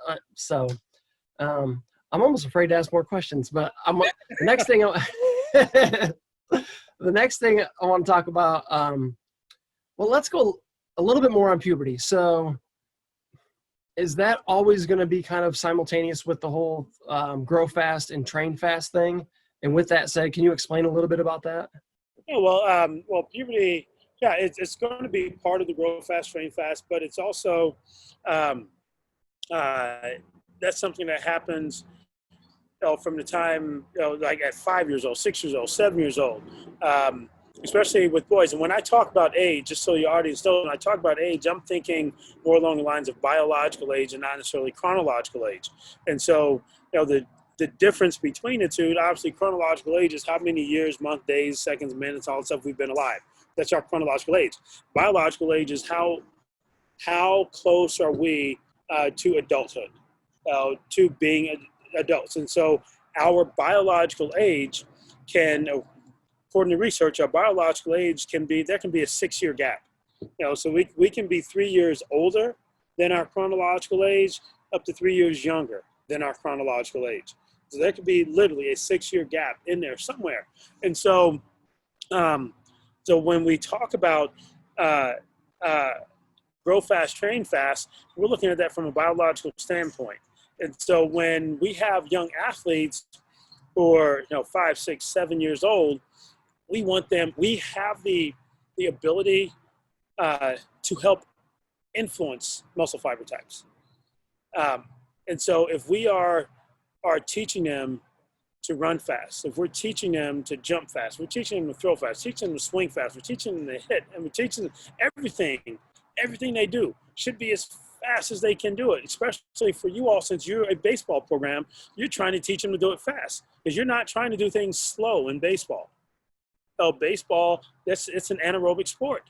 I'm almost afraid to ask more questions, but the next thing I want to talk about, well, let's go a little bit more on puberty. So is that always going to be kind of simultaneous with the whole grow fast and train fast thing? And with that said, can you explain a little bit about that? Yeah, well, puberty, it's going to be part of the grow fast, train fast, but it's also, that's something that happens from the time, like at 5 years old, 6 years old, 7 years old, especially with boys. And when I talk about age, just so your audience knows, when I talk about age, I'm thinking more along the lines of biological age and not necessarily chronological age. And so, the difference between the two, obviously chronological age is how many years, months, days, seconds, minutes, all the stuff we've been alive. That's our chronological age. Biological age is how close are we to adulthood, to being adults. And so our biological age can, according to research, our biological age there can be a 6-year gap. So we can be 3 years older than our chronological age, up to 3 years younger than our chronological age. So there could be literally a 6-year gap in there somewhere. And so, so when we talk about grow fast, train fast, we're looking at that from a biological standpoint. And so when we have young athletes who are 5, 6, 7 years old, we have the ability to help influence muscle fiber types. And so if we are teaching them to run fast, if we're teaching them to jump fast, we're teaching them to throw fast, teaching them to swing fast, we're teaching them to hit, and we're teaching them everything they do should be as fast as they can do it, especially for you all, since you're a baseball program, you're trying to teach them to do it fast, because you're not trying to do things slow in baseball. Baseball, it's an anaerobic sport.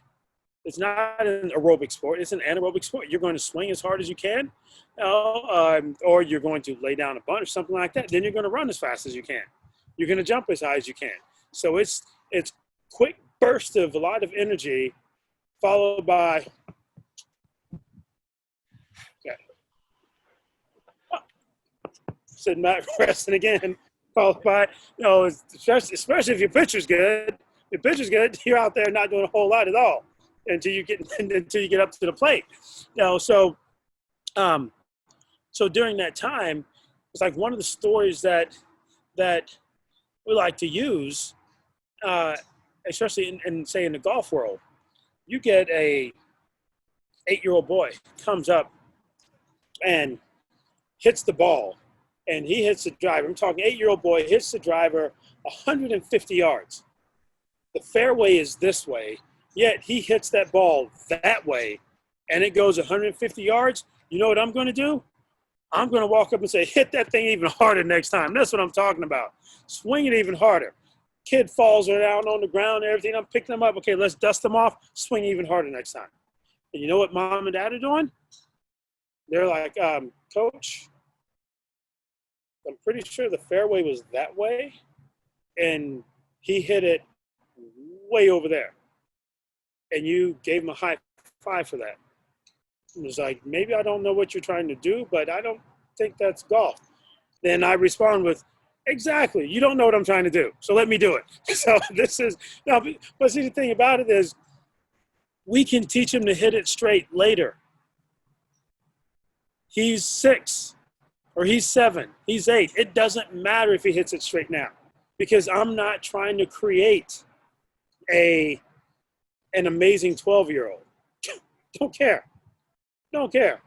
It's not an aerobic sport. It's an anaerobic sport. You're going to swing as hard as you can, or you're going to lay down a bunt or something like that. Then you're going to run as fast as you can. You're going to jump as high as you can. So it's quick burst of a lot of energy, followed by sitting back, resting again. followed by, especially if your pitcher's good. If your pitcher's good, you're out there not doing a whole lot at all until you get up to the plate. So um, so during that time, it's like one of the stories that we like to use, uh, especially in say in the golf world. You get a 8-year-old boy comes up and hits the ball, and he hits the driver. I'm talking 8-year-old boy hits the driver 150 yards. The fairway is this way, yet he hits that ball that way, and it goes 150 yards. You know what I'm going to do? I'm going to walk up and say, hit that thing even harder next time. That's what I'm talking about. Swing it even harder. Kid falls down on the ground and everything. I'm picking them up. Okay, let's dust them off. Swing even harder next time. And you know what mom and dad are doing? They're like, Coach, I'm pretty sure the fairway was that way, and he hit it way over there. And you gave him a high five for that. It was like, maybe I don't know what you're trying to do, but I don't think that's golf. Then I respond with, exactly, you don't know what I'm trying to do, so let me do it. So this is, no, but see, the thing about it is, we can teach him to hit it straight later. He's 6, or he's 7, he's 8. It doesn't matter if he hits it straight now, because I'm not trying to create an amazing 12-year-old. Don't care. Don't care.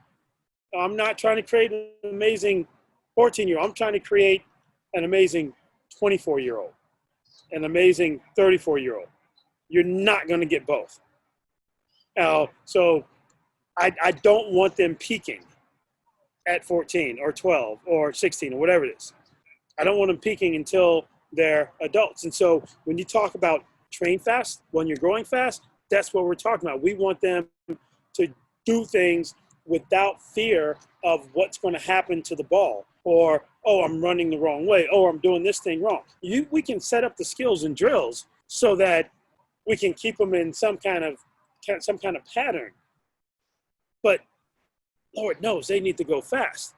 I'm not trying to create an amazing 14-year-old. I'm trying to create an amazing 24-year-old, an amazing 34-year-old. You're not going to get both. So I don't want them peaking at 14 or 12 or 16 or whatever it is. I don't want them peaking until they're adults. And so when you talk about train fast, when you're growing fast, that's what we're talking about. We want them to do things without fear of what's going to happen to the ball, or, oh, I'm running the wrong way, oh, I'm doing this thing wrong. We can set up the skills and drills so that we can keep them in some kind of pattern. But Lord knows they need to go fast.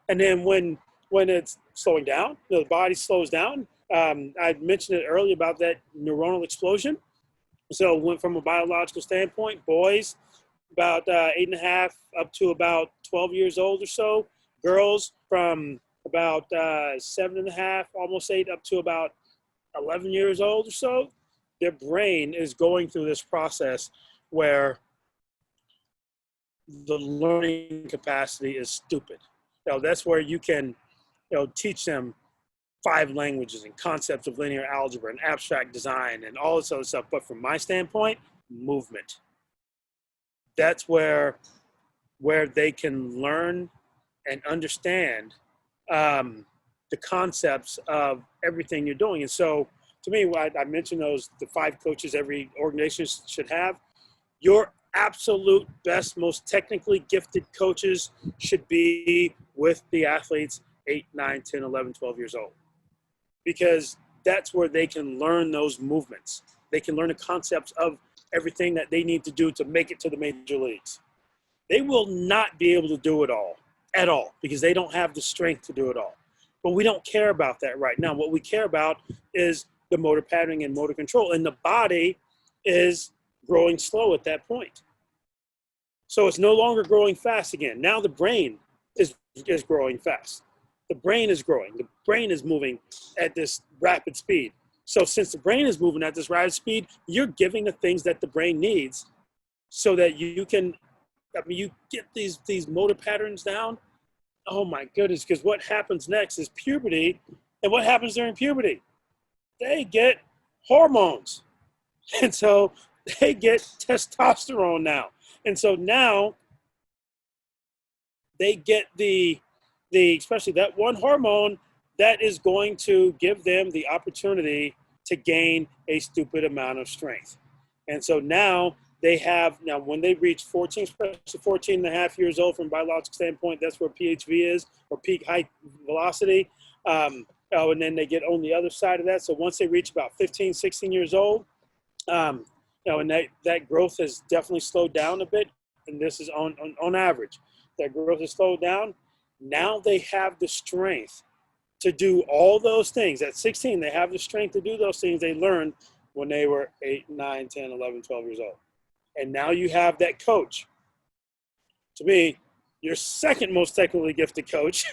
And then when it's slowing down, the body slows down. I mentioned it earlier about that neuronal explosion. So went from a biological standpoint, boys about 8.5 up to about 12 years old or so. Girls from about 7.5, almost 8, up to about 11 years old or so. Their brain is going through this process where the learning capacity is stupid. That's where you can teach them 5 languages and concepts of linear algebra and abstract design and all this other stuff. But from my standpoint, movement. That's where they can learn and understand the concepts of everything you're doing. And so to me, I mentioned the 5 coaches every organization should have. Your absolute best, most technically gifted coaches should be with the athletes 8, 9, 10, 11, 12 years old. Because that's where they can learn those movements. They can learn the concepts of everything that they need to do to make it to the major leagues. They will not be able to do it all at all because they don't have the strength to do it all. But we don't care about that right now. What we care about is the motor patterning and motor control. And the body is growing slow at that point. So it's no longer growing fast again. Now the brain is growing fast. The brain is growing. The brain is moving at this rapid speed. So since the brain is moving at this rapid speed, you're giving the things that the brain needs so that you can, you get these motor patterns down. Oh my goodness, because what happens next is puberty. And what happens during puberty? They get hormones. And so they get testosterone now. And so now they get the especially that one hormone that is going to give them the opportunity to gain a stupid amount of strength. And so now when they reach 14, especially 14 and a half years old from a biological standpoint, that's where PHV is, or peak height velocity. And then they get on the other side of that. So once they reach about 15, 16 years old, and that growth has definitely slowed down a bit. And this is on average. That growth has slowed down. Now they have the strength to do all those things. At 16, they have the strength to do those things they learned when they were 8, 9, 10, 11, 12 years old. And now you have that coach. To me, your second most technically gifted coach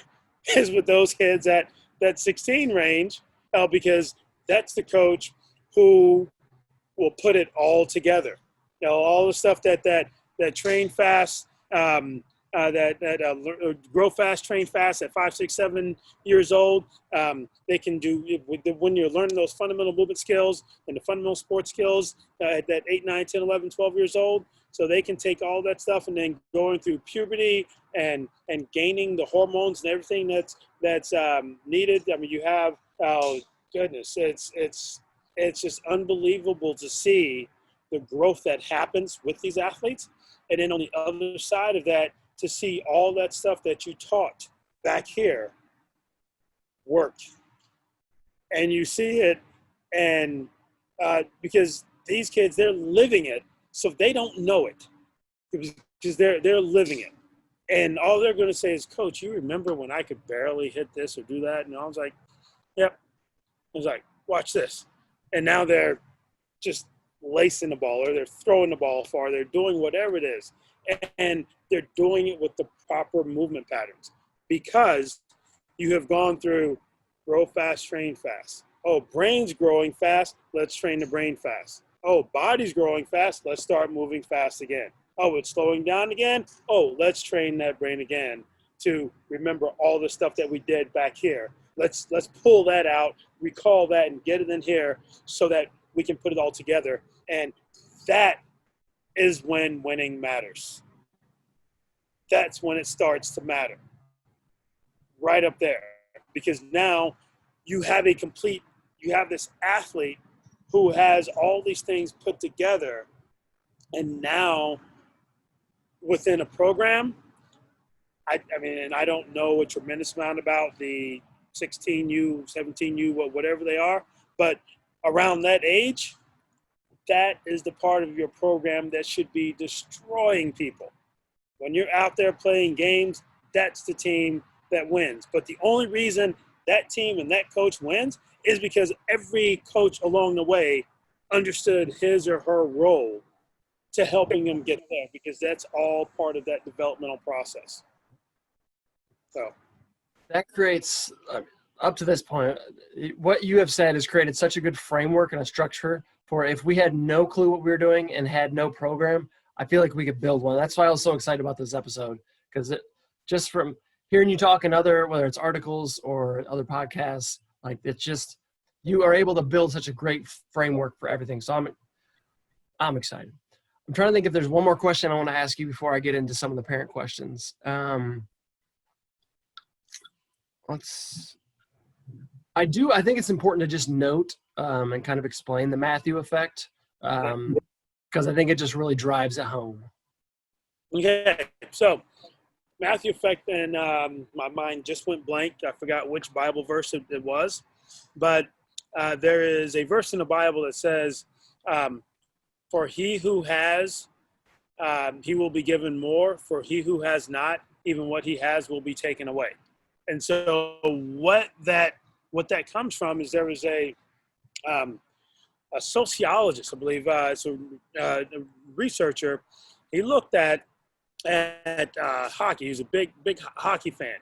is with those kids at that 16 range, because that's the coach who will put it all together. All the stuff that train fast, grow fast, train fast at 5, 6, 7 years old. They can do when you're learning those fundamental movement skills and the fundamental sports skills at that 8, 9, 10, 11, 12 years old. So they can take all that stuff and then going through puberty and gaining the hormones and everything that's needed. I mean, you have, oh goodness, it's just unbelievable to see the growth that happens with these athletes. And then on the other side of that, to see all that stuff that you taught back here work. And you see it, and because these kids, they're living it, so they don't know it because they're living it. And all they're going to say is, Coach, you remember when I could barely hit this or do that? And I was like, yep. I was like, watch this. And now they're just lacing the ball, or they're throwing the ball far. They're doing whatever it is. And they're doing it with the proper movement patterns because you have gone through grow fast, train fast. Oh, brain's growing fast. Let's train the brain fast. Oh, body's growing fast. Let's start moving fast again. Oh, it's slowing down again. Oh, let's train that brain again to remember all the stuff that we did back here. Let's pull that out, recall that, and get it in here so that we can put it all together. And that is when winning matters. That's when it starts to matter. Right up there. Because now you have this athlete who has all these things put together, and now within a program, I mean, and I don't know a tremendous amount about the 16U, 17U, whatever they are, but around that age, that is the part of your program that should be destroying people. When you're out there playing games, that's the team that wins. But the only reason that team and that coach wins is because every coach along the way understood his or her role to helping them get there, because that's all part of that developmental process. So that creates, up to this point, what you have said has created such a good framework and a structure for if we had no clue what we were doing and had no program, I feel like we could build one. That's why I was so excited about this episode, because just from hearing you talk in other, whether it's articles or other podcasts, like it's just, you are able to build such a great framework for everything. So I'm excited. I'm trying to think if there's one more question I want to ask you before I get into some of the parent questions. I think it's important to just note and kind of explain the Matthew effect, because I think it just really drives it home. Okay, so Matthew effect, and my mind just went blank. I forgot which Bible verse it was, but there is a verse in the Bible that says, for he who has, he will be given more. For he who has not, even what he has will be taken away. And so what that comes from is there was a sociologist, I believe, a researcher. He looked at hockey. He was a big hockey fan,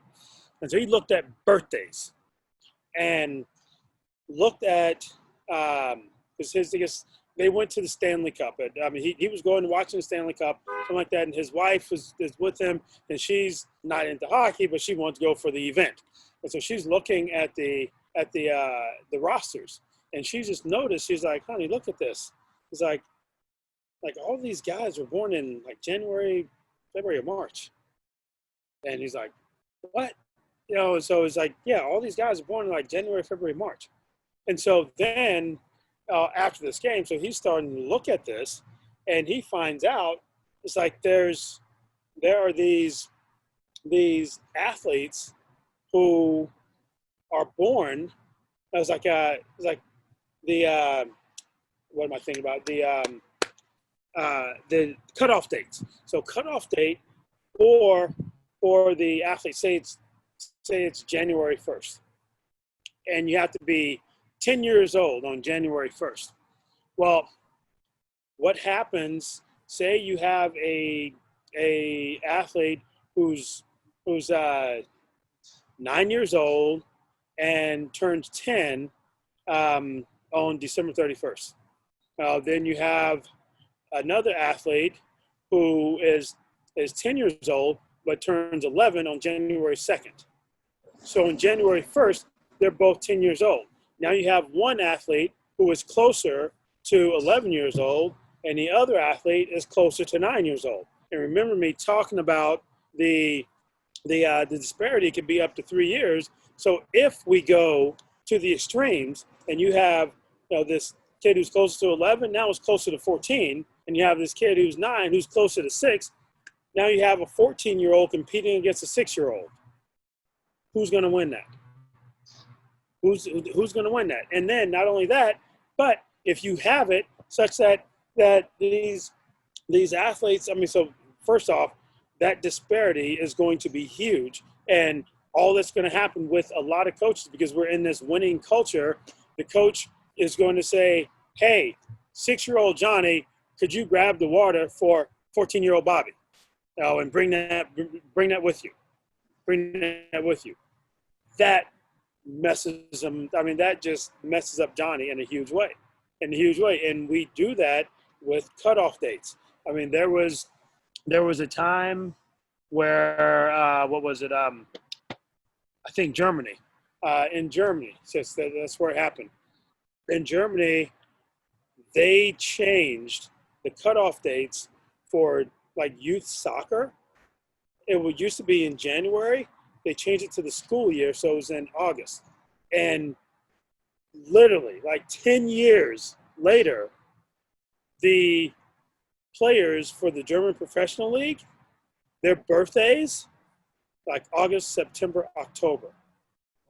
and so he looked at birthdays and looked at because they went to the Stanley Cup. I mean, he was going to watching the Stanley Cup, something like that, and his wife is with him, and she's not into hockey, but she wants to go for the event, and so she's looking at the rosters, and she just noticed. She's like, "Honey, look at this." He's like all these guys were born in like January, February, or March, and he's like, "What?" So it's like, yeah, all these guys are born in like January, February, March, and so then. After this game, so he's starting to look at this, and he finds out it's like there are these athletes who are born. I was like, it's like the what am I thinking about, the cutoff dates. So cutoff date for the athlete, say it's January 1st. and you have to be 10 years old on January 1st. Well, what happens, say you have a athlete who's 9 years old and turns 10 on December 31st. Then you have another athlete who is 10 years old but turns 11 on January 2nd. So on January 1st, they're both 10 years old. Now you have one athlete who is closer to 11 years old, and the other athlete is closer to 9 years old. And remember me talking about the disparity could be up to 3 years. So if we go to the extremes, and you have this kid who's closer to 11 now is closer to 14, and you have this kid who's 9 who's closer to 6. Now you have a 14-year-old competing against a 6-year-old. Who's going to win that? Who's going to win that? And then not only that, but if you have it such that these athletes, I mean, so first off, that disparity is going to be huge, and all that's going to happen with a lot of coaches, because we're in this winning culture, the coach is going to say, hey, 6-year-old Johnny, could you grab the water for 14-year-old Bobby? And bring that with you. Bring that with you. That messes them. I mean, that just messes up Johnny in a huge way. And we do that with cutoff dates. I mean, there was a time where what was it? I think Germany. In Germany, that's where it happened. In Germany, they changed the cutoff dates for like youth soccer. It used to be in January. They changed it to the school year, so it was in August. And literally, like 10 years later, the players for the German Professional League, their birthdays, like August, September, October.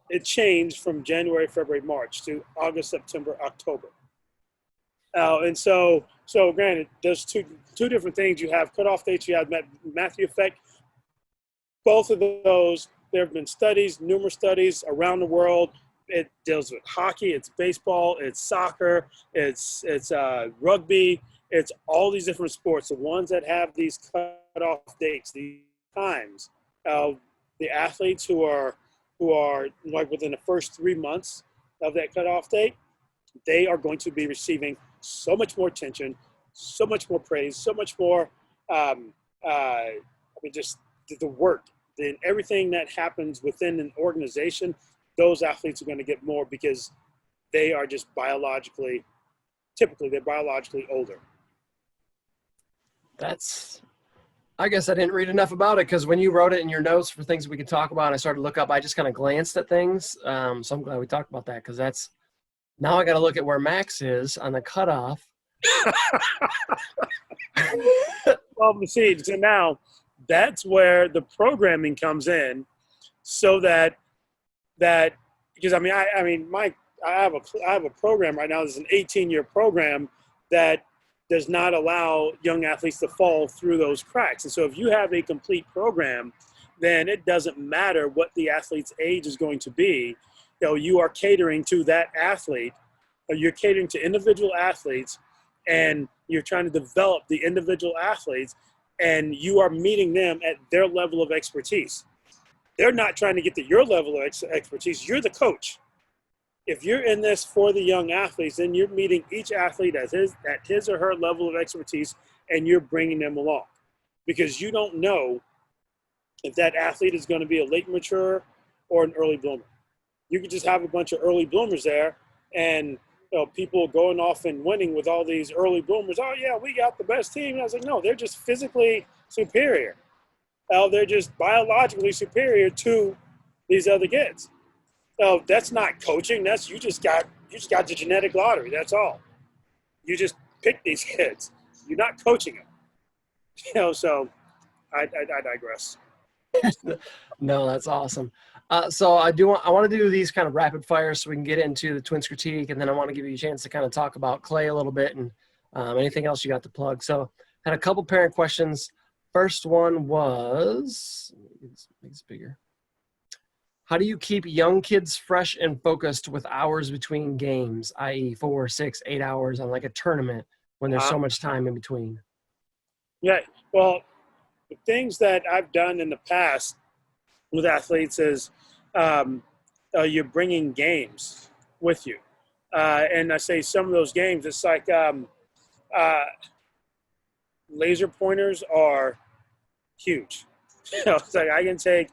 It changed from January, February, March to August, September, October. And so granted, there's two different things. You have cutoff dates, you have Matthew effect. Both of those, there have been studies, numerous studies around the world. It deals with hockey, it's baseball, it's soccer, it's rugby, it's all these different sports. The ones that have these cutoff dates, these times, the athletes who are like within the first 3 months of that cutoff date, they are going to be receiving so much more attention, so much more praise, so much more, just the work and everything that happens within an organization, those athletes are going to get more because they are just typically they're biologically older. I guess I didn't read enough about it, because when you wrote it in your notes for things we could talk about, and I started to look up, I just kind of glanced at things. So I'm glad we talked about that, because now I got to look at where Max is on the cutoff. Well, see, so now that's where the programming comes in, so that because I have a program right now. There's an 18-year program that does not allow young athletes to fall through those cracks. And so if you have a complete program, then it doesn't matter what the athlete's age is going to be. You are catering to that athlete, or you're catering to individual athletes, and you're trying to develop the individual athletes, and you are meeting them at their level of expertise. They're not trying to get to your level of expertise. You're the coach. If you're in this for the young athletes, then you're meeting each athlete at his or her level of expertise, and you're bringing them along, because you don't know if that athlete is going to be a late mature or an early bloomer. You could just have a bunch of early bloomers there, and people going off and winning with all these early bloomers. Oh yeah, we got the best team. And I was like, no, they're just physically superior. They're just biologically superior to these other kids. So that's not coaching. That's you just got the genetic lottery. That's all. You just pick these kids. You're not coaching them. So I digress. No, that's awesome. So I want to do these kind of rapid fire so we can get into the Twins critique, and then I want to give you a chance to kind of talk about C.L.A.Y a little bit, and anything else you got to plug. So I had a couple parent questions. First one was, make this bigger. How do you keep young kids fresh and focused with hours between games, i.e., 4, 6, 8 hours on like a tournament when there's Uh, so much time in between? yeah. Well, the things that I've done in the past with athletes is um, you're bringing games with you. And I say some of those games, it's like uh, laser pointers are huge. It's like I can take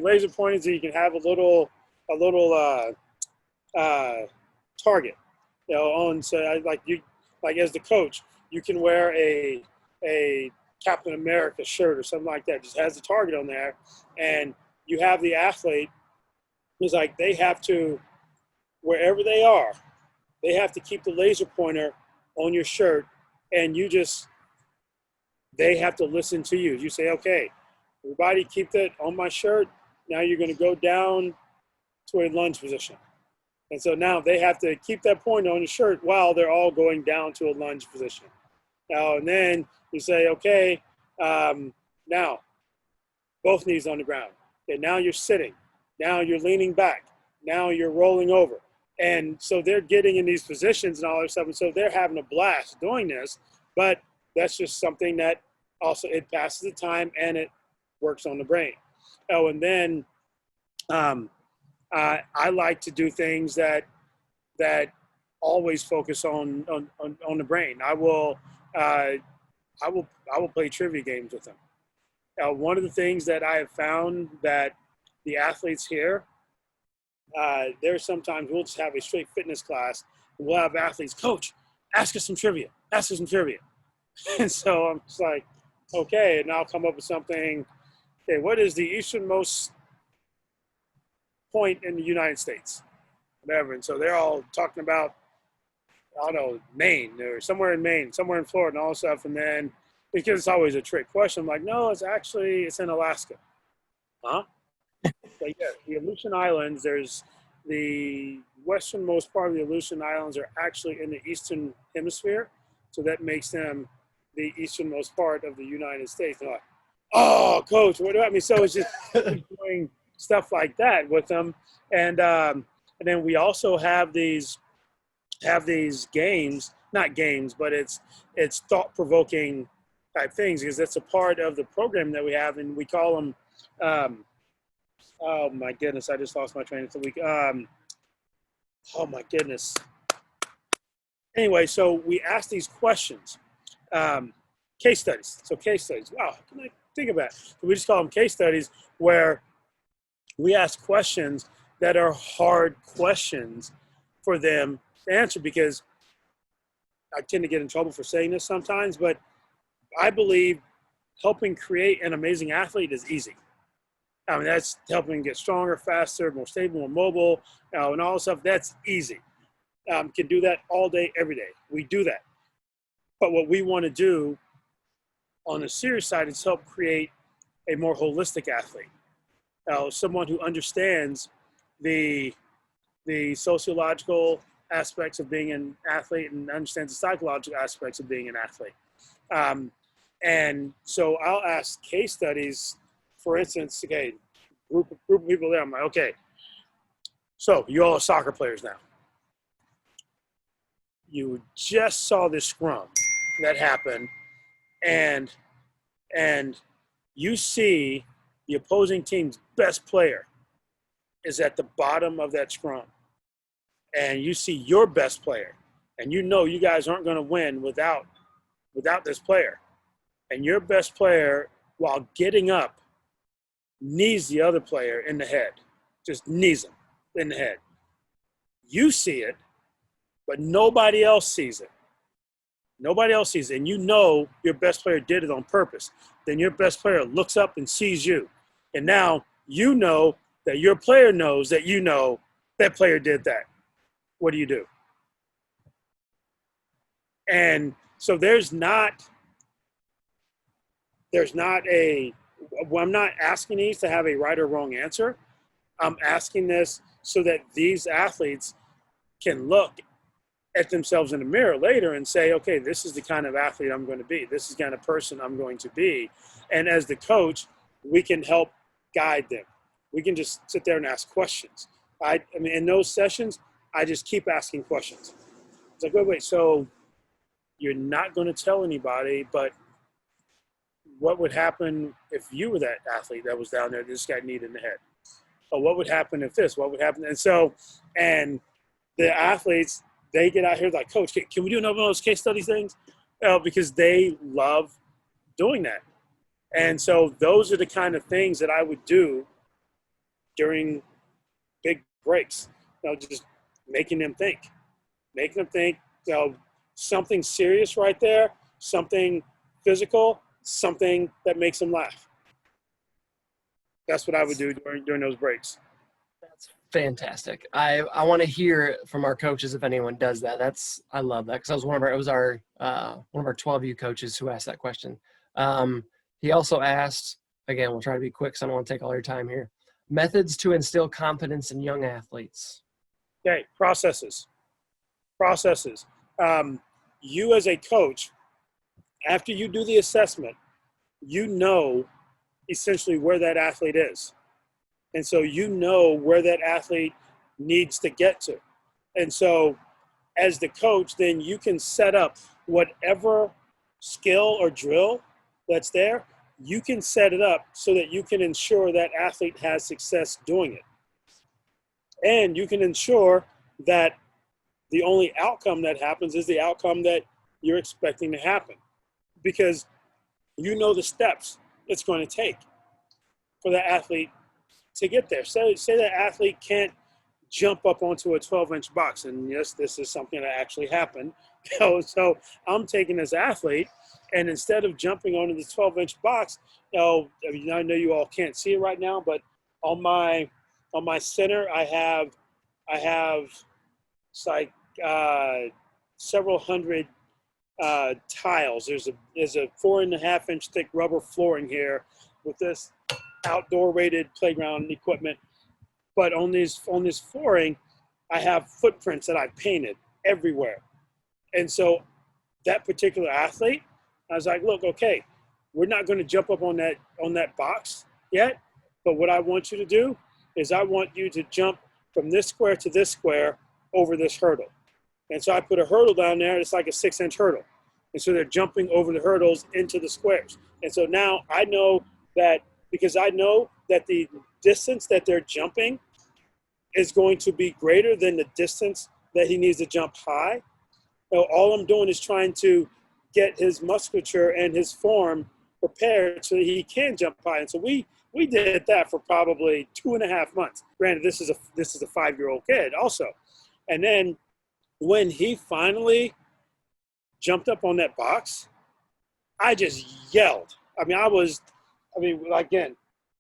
laser pointers, and you can have a little target. On so like you like as the coach, you can wear a Captain America shirt or something like that. Just has the target on there, and you have the athlete. It's like they have to wherever they are, they have to keep the laser pointer on your shirt, and they have to listen to you. You say, okay, everybody keep that on my shirt. Now you're going to go down to a lunge position. And so now they have to keep that point on your shirt while they're all going down to a lunge position. Now, and then you say, okay, now both knees on the ground. Okay, now you're sitting. Now you're leaning back. Now you're rolling over. And so they're getting in these positions and all this stuff. And so they're having a blast doing this. But that's just something that also it passes the time and it works on the brain. Oh, and then I like to do things that always focus on the brain. I will play trivia games with them. One of the things that I have found that the athletes here, there's sometimes we'll just have a straight fitness class. And we'll have athletes, coach, ask us some trivia. Ask us some trivia. And so I'm just like, okay, and I'll come up with something. Okay, what is the easternmost point in the United States? Whatever. And so they're all talking about, I don't know, Maine or somewhere in Maine, somewhere in Florida and all this stuff. And then because it's always a trick question, I'm like, no, it's in Alaska. Huh? But yeah, the Aleutian Islands, there's the westernmost part of the Aleutian Islands are actually in the eastern hemisphere. So that makes them the easternmost part of the United States. They're like, oh, coach, what do I mean? So it's just doing stuff like that with them. And then we also have these games, not games, but it's thought-provoking type things because that's a part of the program that we have, and we call them oh my goodness, I just lost my train of thought. Oh my goodness. Anyway, so we ask these questions, case studies. So case studies. Wow, how can I think about it? So we just call them case studies where we ask questions that are hard questions for them to answer because I tend to get in trouble for saying this sometimes, but I believe helping create an amazing athlete is easy. I mean, that's helping get stronger, faster, more stable, more mobile, and all this stuff. That's easy. Can do that all day, every day. We do that. But what we want to do on the serious side is help create a more holistic athlete. Someone who understands the sociological aspects of being an athlete and understands the psychological aspects of being an athlete. And so I'll ask case studies, for instance, okay, group of people there. I'm like, okay, so you all are soccer players now. You just saw this scrum that happened, and you see the opposing team's best player is at the bottom of that scrum, and you see your best player, and you know you guys aren't going to win without this player, and your best player, while getting up, knees the other player in the head, just knees him in the head. You see it, but nobody else sees it. Nobody else sees it, and you know your best player did it on purpose. Then your best player looks up and sees you, and now you know that your player knows that you know that player did that. What do you do? And so there's not well, I'm not asking these to have a right or wrong answer. I'm asking this so that these athletes can look at themselves in the mirror later and say, okay, this is the kind of athlete I'm going to be. This is the kind of person I'm going to be. And as the coach, we can help guide them. we can just sit there and ask questions. I mean, in those sessions, I just keep asking questions. It's like, wait, so you're not going to tell anybody, but what would happen if you were that athlete that was down there, this got kneed in the head? Or what would happen if this? What would happen? And so, and the athletes, they get out here like, Coach, can we do another one of those case study things? Because they love doing that. And so those are the kind of things that I would do during big breaks. Just making them think, something serious right there, something physical, something that makes them laugh. That's what I would do during those breaks. That's fantastic. I want to hear from our coaches if anyone does that. I love that, because one of our 12U coaches who asked that question. He also asked, again, we'll try to be quick, so I don't want to take all your time here. Methods to instill confidence in young athletes. Okay, processes. You as a coach, after you do the assessment, you know essentially where that athlete is. And so you know where that athlete needs to get to. And so as the coach, then you can set up whatever skill or drill that's there, you can set it up so that you can ensure that athlete has success doing it. And you can ensure that the only outcome that happens is the outcome that you're expecting to happen, because you know the steps it's going to take for the athlete to get there. Say that athlete can't jump up onto a 12-inch box, and yes, this is something that actually happened. So I'm taking this athlete, and instead of jumping onto the 12-inch box, I know you all can't see it right now, but on my center, I have it's like several hundred tiles. There's a 4.5-inch thick rubber flooring here with this outdoor rated playground equipment. But on this flooring, I have footprints that I painted everywhere. And so that particular athlete, I was like, look, okay, we're not going to jump up on that box yet, but what I want you to do is I want you to jump from this square to this square over this hurdle. And so I put a hurdle down there. It's like a 6-inch hurdle. And so they're jumping over the hurdles into the squares. And so now I know that, because I know that the distance that they're jumping is going to be greater than the distance that he needs to jump high. So all I'm doing is trying to get his musculature and his form prepared so that he can jump high. And so we did that for probably 2.5 months. Granted, this is a 5-year-old kid also. And then when he finally jumped up on that box, I just yelled. Again,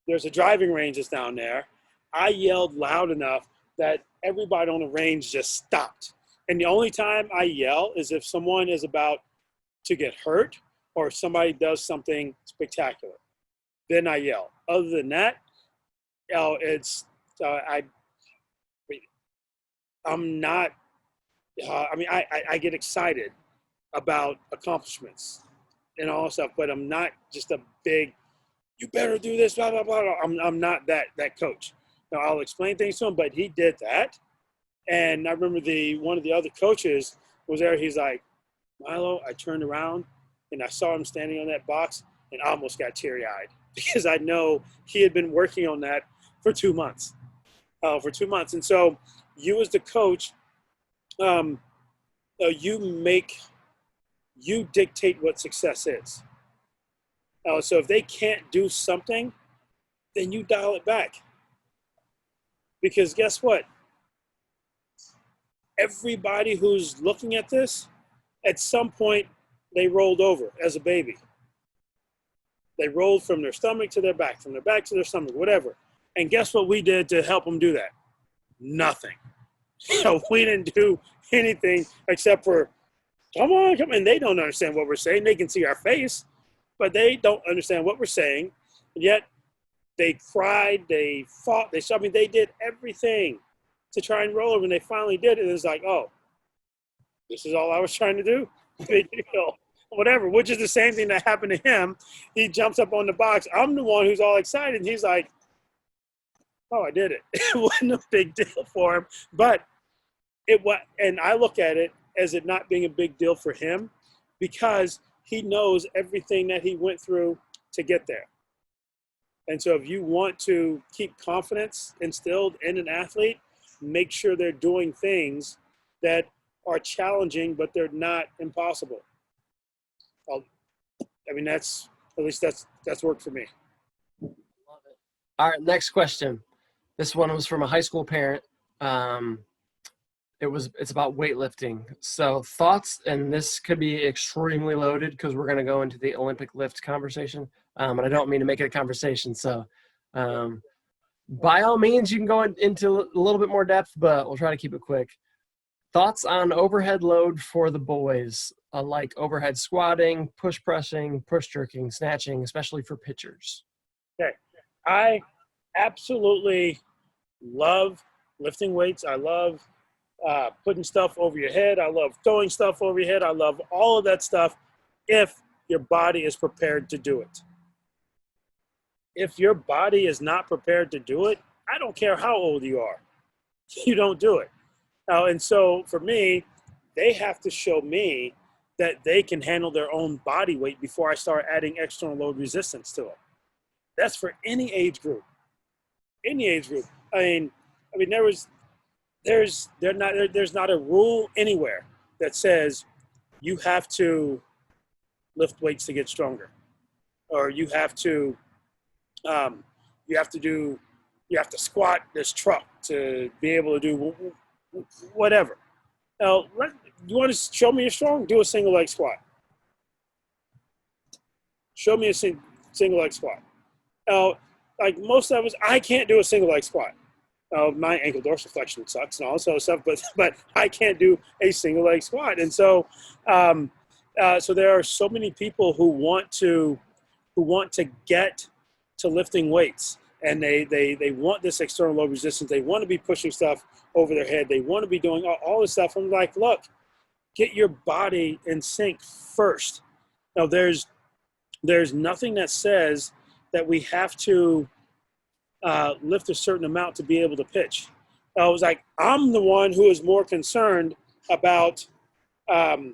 there's a driving range that's down there. I yelled loud enough that everybody on the range just stopped. And the only time I yell is if someone is about to get hurt or if somebody does something spectacular. Then I yell. Other than that, I'm not. I get excited about accomplishments and all that stuff, but I'm not just a big, you better do this, blah, blah, blah. I'm not that coach. Now, I'll explain things to him, but he did that. And I remember one of the other coaches was there. He's like, Milo, I turned around and I saw him standing on that box and I almost got teary-eyed because I know he had been working on that for 2 months. And so you as the coach, you dictate what success is. So if they can't do something, then you dial it back. Because guess what? Everybody who's looking at this, at some point, they rolled over as a baby. They rolled from their stomach to their back, from their back to their stomach, whatever. And guess what we did to help them do that? Nothing. So we didn't do anything except for, come on. And they don't understand what we're saying. They can see our face, but they don't understand what we're saying. And yet they cried, they fought, they did everything to try and roll over. And they finally did it. And it's like, oh, this is all I was trying to do? Whatever, which is the same thing that happened to him. He jumps up on the box. I'm the one who's all excited. And he's like, Oh, I did it. It wasn't a big deal for him, but it was, and I look at it as it not being a big deal for him because he knows everything that he went through to get there. And so if you want to keep confidence instilled in an athlete, make sure they're doing things that are challenging, but they're not impossible. I mean, that's, at least that's worked for me. Love it. All right, next question. This one was from a high school parent. It's about weightlifting. So thoughts, and this could be extremely loaded because we're going to go into the Olympic lift conversation. And I don't mean to make it a conversation. So by all means, you can go into a little bit more depth, but we'll try to keep it quick. Thoughts on overhead load for the boys, like overhead squatting, push pressing, push jerking, snatching, especially for pitchers. Okay. I absolutely love lifting weights. I love putting stuff over your head. I love throwing stuff over your head. I love all of that stuff if your body is prepared to do it. If your body is not prepared to do it, I don't care how old you are. You don't do it. And so for me, they have to show me that they can handle their own body weight before I start adding external load resistance to it. That's for any age group. Any age group. I mean, there's not a rule anywhere that says you have to lift weights to get stronger, or you have to squat this truck to be able to do whatever. Now, you want to show me you're strong? Do a single leg squat. Show me a single leg squat. Like most of us, I can't do a single leg squat. My ankle dorsal flexion sucks and all this other stuff, but I can't do a single leg squat. And so, so there are so many people who want to get to lifting weights, and they want this external load resistance. They want to be pushing stuff over their head. They want to be doing all this stuff. I'm like, look, get your body in sync first. Now, there's nothing that says that we have to lift a certain amount to be able to pitch. I was like, I'm the one who is more concerned about the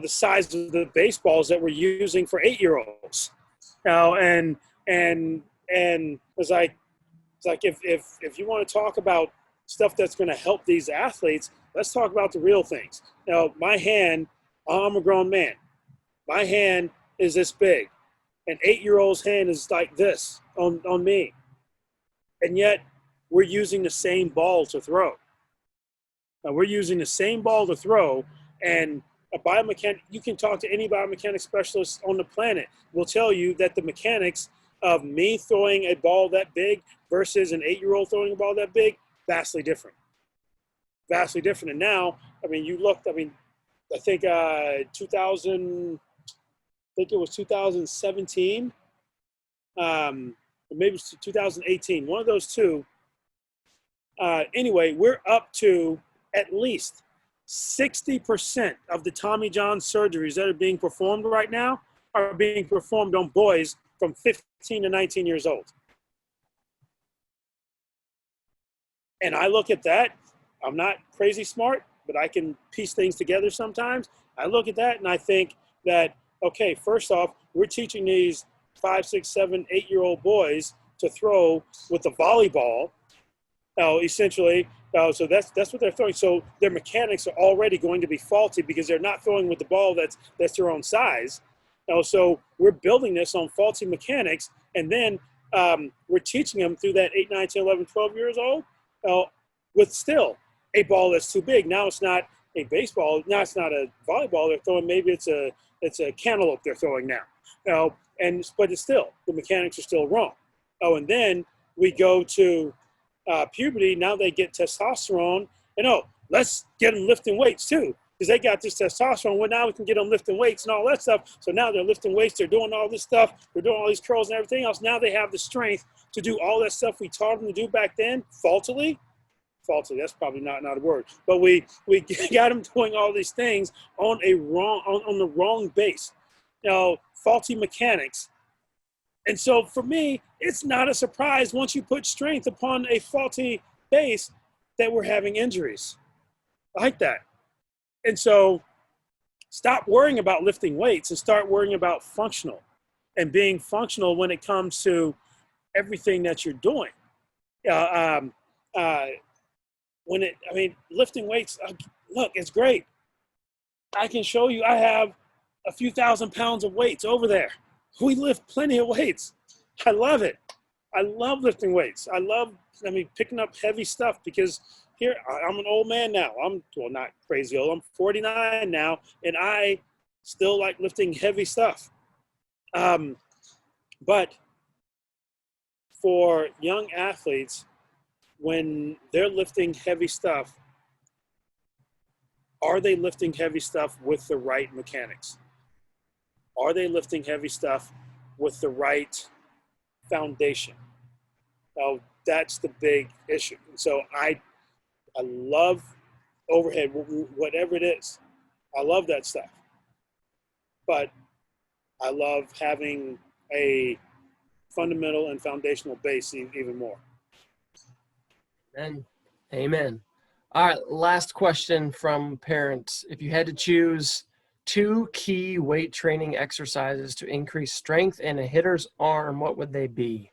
size of the baseballs that we're using for 8-year-olds. And it's like if you want to talk about stuff that's going to help these athletes, let's talk about the real things. Now, my hand, I'm a grown man. My hand is this big. An 8-year-old's hand is like this on me. And yet we're using the same ball to throw. Now, we're using the same ball to throw, and a biomechanic, you can talk to any biomechanics specialist on the planet, will tell you that the mechanics of me throwing a ball that big versus an 8-year-old throwing a ball that big, vastly different. Vastly different. And now, I mean, you looked, I think it was 2017, or maybe it was 2018, one of those two. Anyway, we're up to at least 60% of the Tommy John surgeries that are being performed right now are being performed on boys from 15 to 19 years old. And I look at that. I'm not crazy smart, but I can piece things together sometimes. I look at that and I think that, okay, first off, we're teaching these 5, 6, 7, 8-year-old boys to throw with a volleyball, essentially. So that's what they're throwing. So their mechanics are already going to be faulty because they're not throwing with the ball that's their own size. So we're building this on faulty mechanics, and then we're teaching them through that 8, 9, 10, 11, 12 years old with still a ball that's too big. Now it's not a baseball. Now it's not a volleyball they're throwing. Maybe it's a cantaloupe they're throwing now. But it's still, the mechanics are still wrong. And then we go to puberty. Now they get testosterone, and let's get them lifting weights too, because they got this testosterone. Well, now we can get them lifting weights and all that stuff. So now they're lifting weights. They're doing all this stuff. They're doing all these curls and everything else. Now they have the strength to do all that stuff we taught them to do back then, faultily. That's probably not a word, but we got them doing all these things on the wrong base. Faulty mechanics, And so for me, it's not a surprise once you put strength upon a faulty base that we're having injuries like that. And so stop worrying about lifting weights and start worrying about functional and being functional when it comes to everything that you're doing. Lifting weights, look, it's great. I can show you, I have a few thousand pounds of weights over there. We lift plenty of weights. I love it. I love lifting weights. Picking up heavy stuff because here, I'm an old man now. Not crazy old. I'm 49 now, and I still like lifting heavy stuff. But for young athletes, when they're lifting heavy stuff, are they lifting heavy stuff with the right mechanics? Are they lifting heavy stuff with the right foundation? Now, that's the big issue. So I love overhead, whatever it is. I love that stuff. But I love having a fundamental and foundational base even more. Amen. All right, last question from parents. If you had to choose 2 key weight training exercises to increase strength in a hitter's arm, what would they be?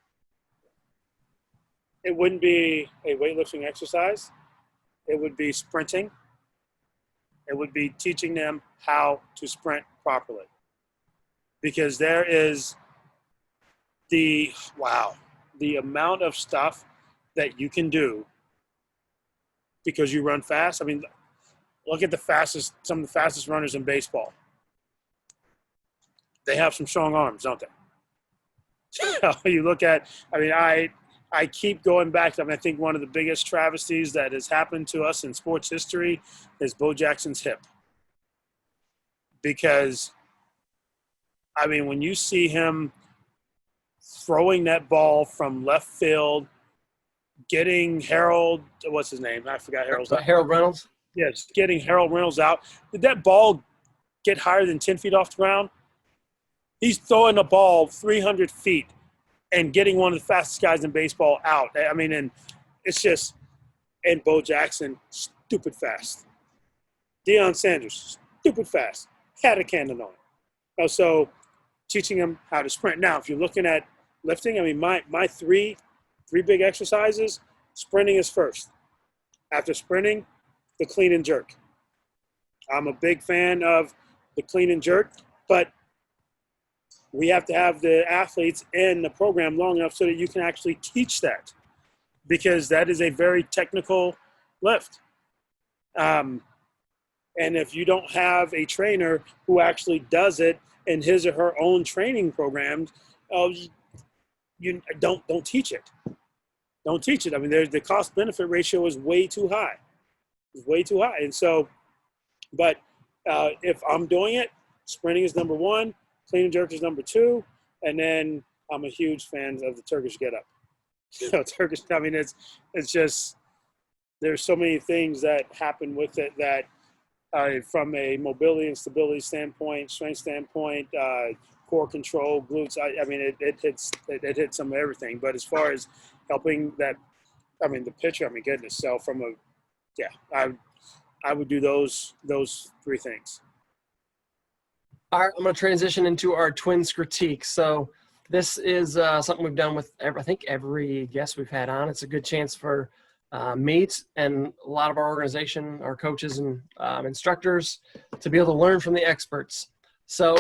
It wouldn't be a weightlifting exercise. It would be sprinting. It would be teaching them how to sprint properly. Because there is the amount of stuff that you can do because you run fast. I mean, look at some of the fastest runners in baseball. They have some strong arms, don't they? You look at, I keep going back to, I think one of the biggest travesties that has happened to us in sports history is Bo Jackson's hip. Because, when you see him throwing that ball from left field, getting Harold, what's his name? I forgot Harold's name. Harold Reynolds? Yes, getting Harold Reynolds out. Did that ball get higher than 10 feet off the ground? He's throwing a ball 300 feet and getting one of the fastest guys in baseball out. And it's just, and Bo Jackson, stupid fast. Deion Sanders, stupid fast. Had a cannon on it. So teaching them how to sprint. Now, if you're looking at lifting, my three big exercises, sprinting is first. After sprinting, the clean and jerk. I'm a big fan of the clean and jerk, but we have to have the athletes in the program long enough so that you can actually teach that, because that is a very technical lift. And if you don't have a trainer who actually does it in his or her own training programs, you don't teach it. Don't teach it. The cost-benefit ratio is way too high. It's way too high. And so, but if I'm doing it, sprinting is number 1, clean and jerk is number 2, and then I'm a huge fan of the Turkish get-up. Turkish, it's just, there's so many things that happen with it that from a mobility and stability standpoint, strength standpoint, core control, glutes, it hits some of everything. But as far as helping that, the pitcher, goodness. So I would do those 3 things. All right, I'm going to transition into our twins critique. So this is something we've done with every guest we've had on. It's a good chance for me and a lot of our organization, our coaches and instructors, to be able to learn from the experts. So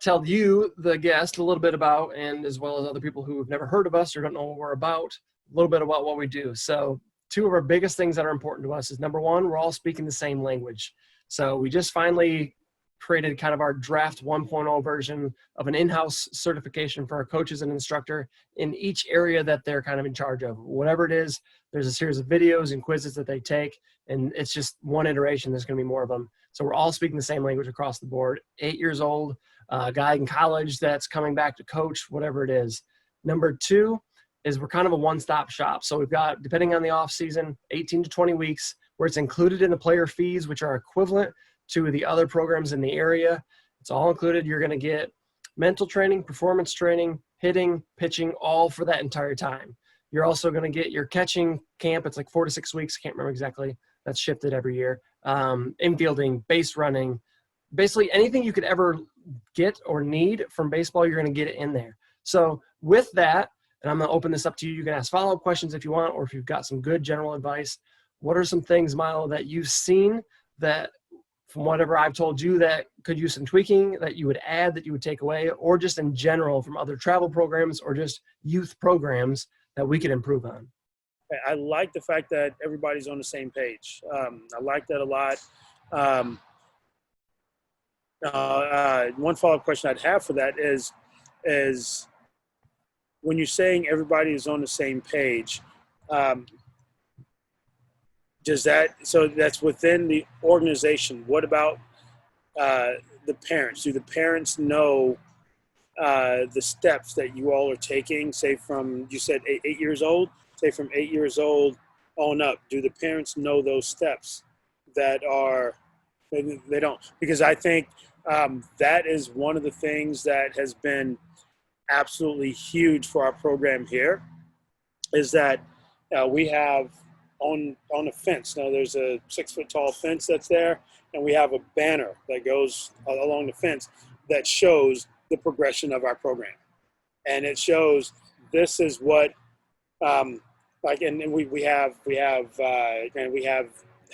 tell you, the guest, a little bit about, and as well as other people who have never heard of us or don't know what we're about, a little bit about what we do. So 2 of our biggest things that are important to us is, number 1, we're all speaking the same language. So we just finally created kind of our draft 1.0 version of an in-house certification for our coaches and instructor in each area that they're kind of in charge of. Whatever it is, there's a series of videos and quizzes that they take, and it's just one iteration. There's going to be more of them. So we're all speaking the same language across the board. 8 years old, a guy in college that's coming back to coach, whatever it is. Number 2 is we're kind of a one-stop shop. So we've got, depending on the off season, 18 to 20 weeks where it's included in the player fees, which are equivalent to the other programs in the area. It's all included. You're going to get mental training, performance training, hitting, pitching, all for that entire time. You're also going to get your catching camp. It's like 4 to 6 weeks. Can't remember exactly. That's shifted every year. Infielding, base running, basically anything you could ever get or need from baseball, you're going to get it in there. So with that, and I'm going to open this up to you. You can ask follow-up questions if you want, or if you've got some good general advice. What are some things, Milo, that you've seen that from whatever I've told you that could use some tweaking, that you would add, that you would take away, or just in general from other travel programs or just youth programs that we could improve on? I like the fact that everybody's on the same page. I like that a lot. One follow-up question I'd have for that is when you're saying everybody is on the same page, so that's within the organization. What about the parents? Do the parents know the steps that you all are taking, say from, you said 8 years old, say from 8 years old on up? Do the parents know those steps that are, they don't? Because I think that is one of the things that has been absolutely huge for our program here, is that we have on a fence. Now there's a 6-foot tall fence that's there, and we have a banner that goes along the fence that shows the progression of our program. And it shows this is what, like, and we have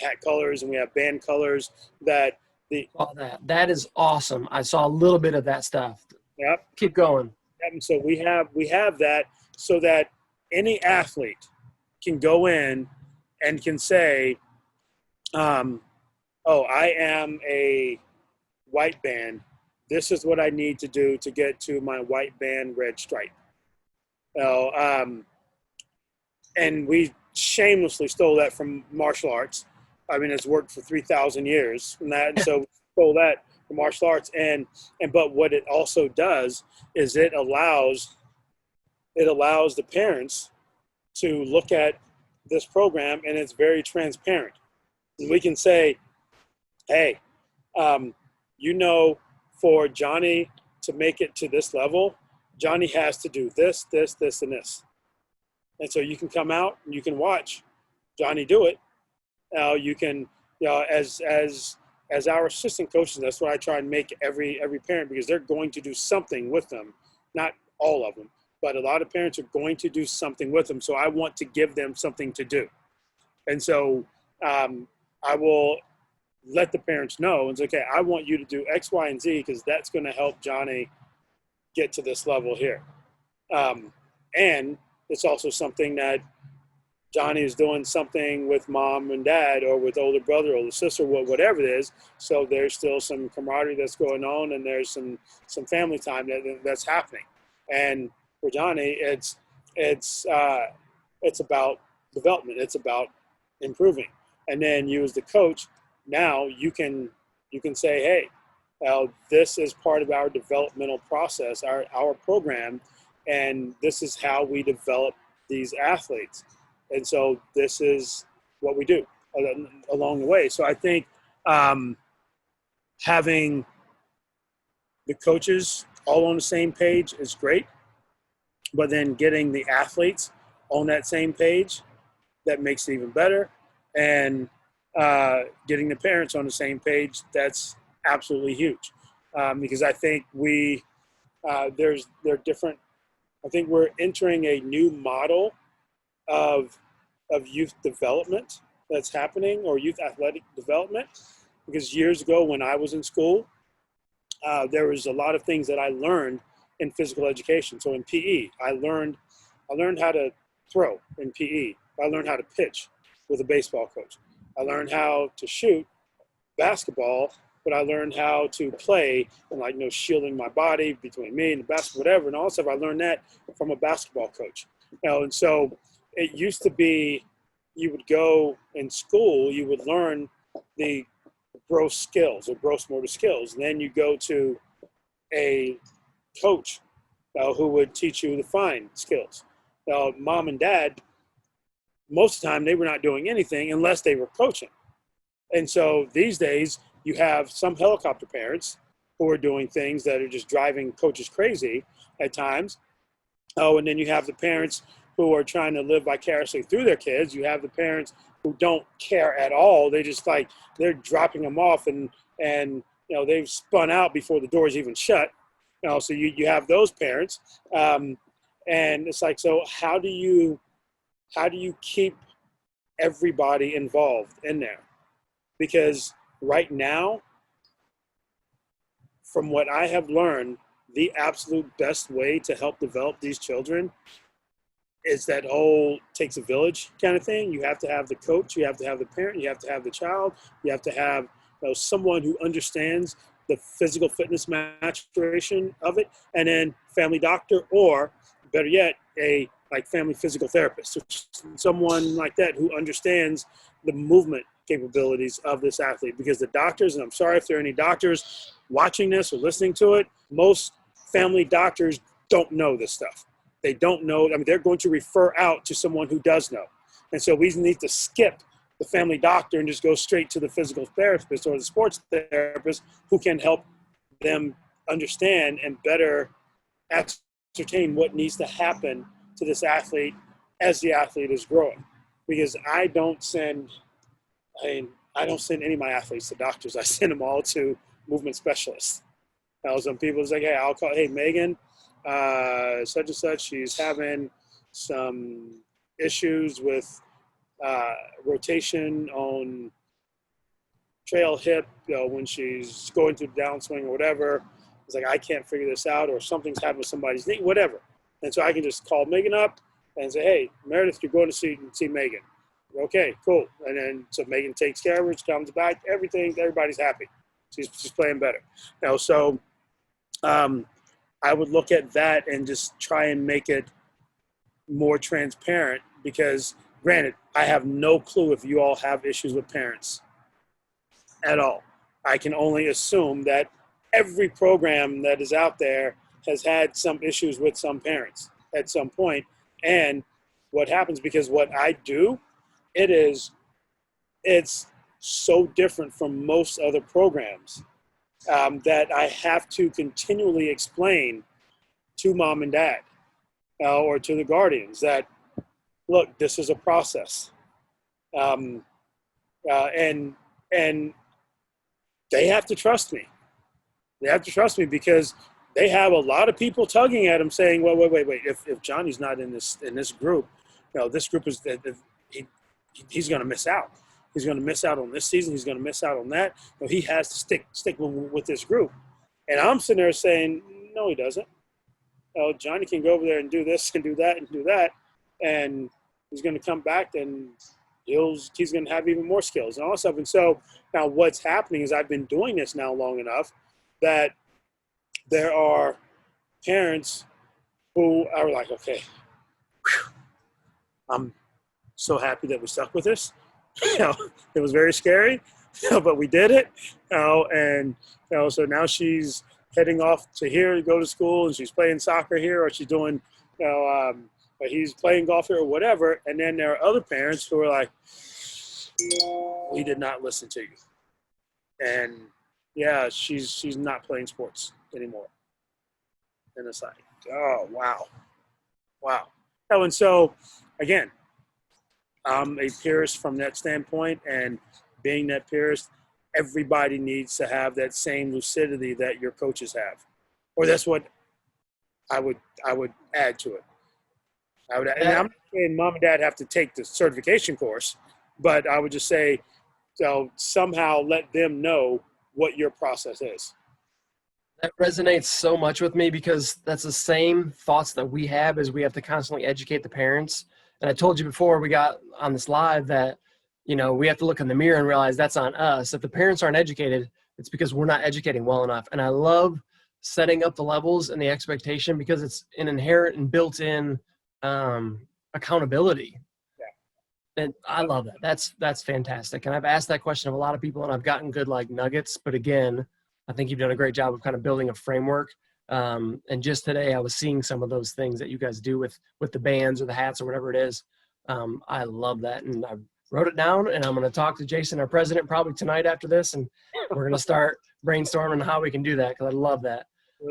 hat colors and we have band colors that that is awesome. I saw a little bit of that stuff. Yep. Keep going. And so we have that so that any athlete can go in and can say, oh, I am a white band. This is what I need to do to get to my white band red stripe. And we shamelessly stole that from martial arts. I mean, it's worked for 3,000 years, and so we stole that from martial arts. But what it also does is it allows the parents to look at this program, and it's very transparent. And we can say, hey, for Johnny to make it to this level, Johnny has to do this, this, this, and this. And so you can come out and you can watch Johnny do it. You can, as our assistant coaches, that's what I try and make every parent, because they're going to do something with them. Not all of them, but a lot of parents are going to do something with them. So I want to give them something to do. And so I will let the parents know and say, okay, I want you to do X, Y, and Z, because that's going to help Johnny get to this level here. And it's also something that Johnny is doing something with mom and dad, or with older brother, older sister, whatever it is. So there's still some camaraderie that's going on, and there's some family time that's happening. And for Johnny, it's about development. It's about improving. And then you as the coach, now you can say, hey, this is part of our developmental process, our program, and this is how we develop these athletes. And so this is what we do along the way. So I think having the coaches all on the same page is great, but then getting the athletes on that same page, that makes it even better. And getting the parents on the same page, that's absolutely huge. Because I think they're different. I think we're entering a new model of youth development that's happening, or youth athletic development. Because years ago when I was in school, there was a lot of things that I learned in physical education. So in PE, I learned how to throw in PE. I learned how to pitch with a baseball coach. I learned how to shoot basketball, but I learned how to play and shielding my body between me and the basketball, whatever, and all that stuff. I learned that from a basketball coach. And so it used to be, you would go in school, you would learn the gross skills or gross motor skills, and then you go to a coach who would teach you the fine skills. Mom and dad, most of the time, they were not doing anything unless they were coaching. And so these days, you have some helicopter parents who are doing things that are just driving coaches crazy at times. Oh, and then you have the parents who are trying to live vicariously through their kids. You have the parents who don't care at all. They just like they're dropping them off, and they've spun out before the door's even shut. So you have those parents, and it's like, so how do you keep everybody involved in there? Because right now, from what I have learned, the absolute best way to help develop these children is that whole takes a village kind of thing. You have to have the coach, you have to have the parent, you have to have the child, you have to have someone who understands the physical fitness maturation of it, and then family doctor, or better yet, a family physical therapist, someone like that who understands the movement capabilities of this athlete. Because the doctors, and I'm sorry if there are any doctors watching this or listening to it, most family doctors don't know this stuff. They don't know. I mean, they're going to refer out to someone who does know. And so we need to skip the family doctor and just go straight to the physical therapist or the sports therapist who can help them understand and better ascertain what needs to happen to this athlete as the athlete is growing. Because I don't send any of my athletes to doctors. I send them all to movement specialists. Some people say, hey, I'll call, hey, Megan, such and such, she's having some issues with rotation on trail hip, when she's going through downswing or whatever. It's like, I can't figure this out, or something's happened with somebody's knee, whatever. And so I can just call Megan up and say, hey, Meredith, you're going to see Megan. Okay, cool. And then so Megan takes care of her, she comes back, everybody's happy. She's playing better. So I would look at that and just try and make it more transparent, because granted, I have no clue if you all have issues with parents at all. I can only assume that every program that is out there has had some issues with some parents at some point. And what happens, because what I do, it's so different from most other programs, that I have to continually explain to mom and dad, or to the guardians, that, look, this is a process. And they have to trust me. They have to trust me, because they have a lot of people tugging at them saying, well, wait. If Johnny's not in this group, this group is, he's going to miss out. He's going to miss out on this season. He's going to miss out on that. He has to stick with this group. And I'm sitting there saying, no, he doesn't. Johnny can go over there and do this and do that and do that. And he's going to come back, and he's going to have even more skills and all that stuff. And so now what's happening is, I've been doing this now long enough that there are parents who are like, okay, whew, I'm so happy that we stuck with this. It was very scary, but we did it. And so now she's heading off to here to go to school, and she's playing soccer here, or she's doing, he's playing golf here or whatever. And then there are other parents who are like, we did not listen to you. And yeah, she's not playing sports anymore. And it's like, oh, wow. And so, again, I'm a purist from that standpoint, and being that purist, everybody needs to have that same lucidity that your coaches have, or that's what I would add to it. And I'm not saying mom and dad have to take the certification course, but I would just say, somehow let them know what your process is. That resonates so much with me, because that's the same thoughts that we have, as we have to constantly educate the parents. And I told you before we got on this live that, we have to look in the mirror and realize that's on us. If the parents aren't educated, it's because we're not educating well enough. And I love setting up the levels and the expectation, because it's an inherent and built-in accountability. Yeah. And I love that. That's fantastic. And I've asked that question of a lot of people, and I've gotten good nuggets. But again, I think you've done a great job of kind of building a framework. And just today I was seeing some of those things that you guys do with the bands or the hats or whatever it is. I love that. And I wrote it down, and I'm going to talk to Jason, our president, probably tonight after this. And we're going to start brainstorming how we can do that, because I love that.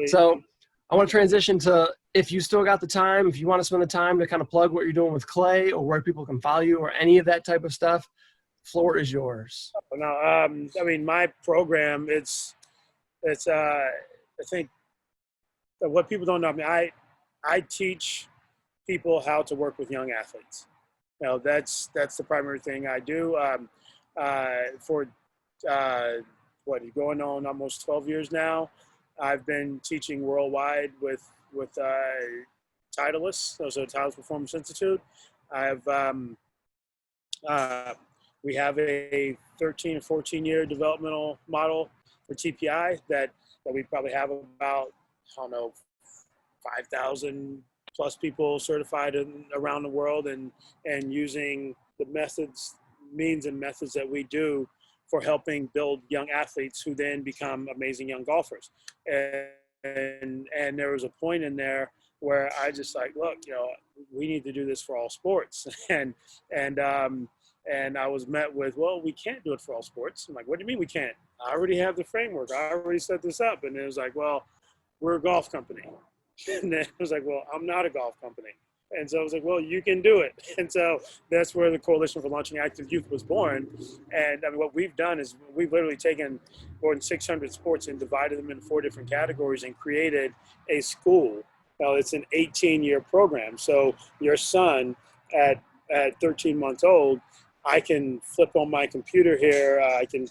So I want to transition to, if you still got the time, if you want to spend the time to kind of plug what you're doing with C.L.A.Y or where people can follow you or any of that type of stuff, floor is yours. Now, I mean, my program, I think what people don't know, I mean, I teach people how to work with young athletes. That's the primary thing I do. For what, going on almost 12 years now. I've been teaching worldwide with Titleists, so Titleist Performance Institute. I've we have a 13 or 14-year developmental model for TPI that we probably have about, I don't know, 5,000 plus people certified around the world, and using the means and methods that we do for helping build young athletes who then become amazing young golfers. And there was a point in there where I just like, look, we need to do this for all sports. And I was met with, well, we can't do it for all sports. I'm like, what do you mean we can't? I already have the framework. I already set this up. And it was like, well, we're a golf company. And then it was like, well, I'm not a golf company. And so I was like, well, you can do it. And so that's where the Coalition for Launching Active Youth was born. And I mean, what we've done is we've literally taken more than 600 sports and divided them into 4 different categories and created a school. Now, it's an 18-year program. So your son at 13 months old, I can flip on my computer here. I can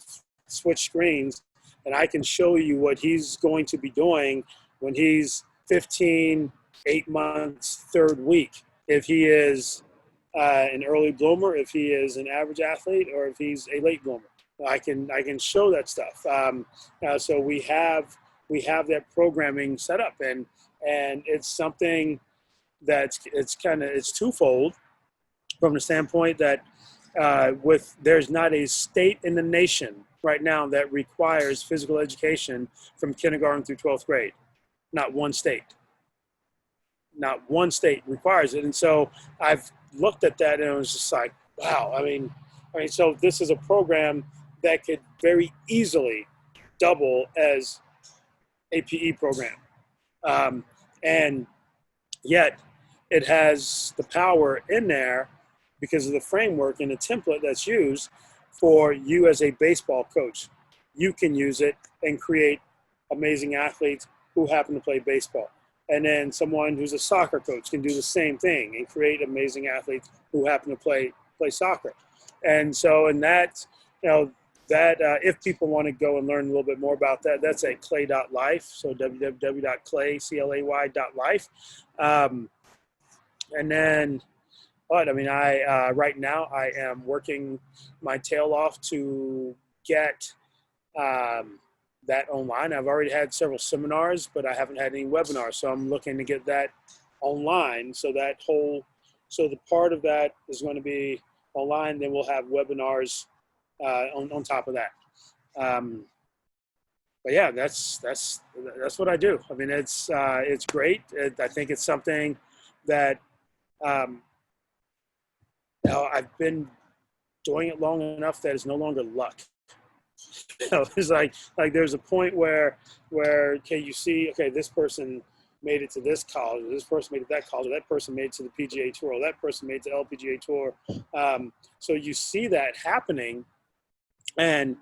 switch screens, and I can show you what he's going to be doing when he's 15, 8 months, 3rd week. If he is an early bloomer, if he is an average athlete, or if he's a late bloomer, I can show that stuff. So we have that programming set up, and it's something it's twofold, from the standpoint that there's not a state in the nation right now that requires physical education from kindergarten through 12th grade. Not one state requires it. And so I've looked at that and it was just like, wow. I mean, so this is a program that could very easily double as a PE program. And yet it has the power in there because of the framework and the template that's used for you as a baseball coach. You can use it and create amazing athletes who happen to play baseball. And then someone who's a soccer coach can do the same thing and create amazing athletes who happen to play soccer. And so, if people want to go and learn a little bit more about that, that's at C.L.A.Y.life. So www.C.L.A.Y.life. And then, right now I am working my tail off to get that online. I've already had several seminars, but I haven't had any webinars. So I'm looking to get that online. So the part of that is going to be online. Then we'll have webinars on top of that. But yeah, that's what I do. I mean, it's great. I think it's something that I've been doing it long enough that it's no longer luck. It's like there's a point where you see, this person made it to this college, or this person made it to that college, or that person made it to the PGA Tour, or that person made it to LPGA Tour. So you see that happening, and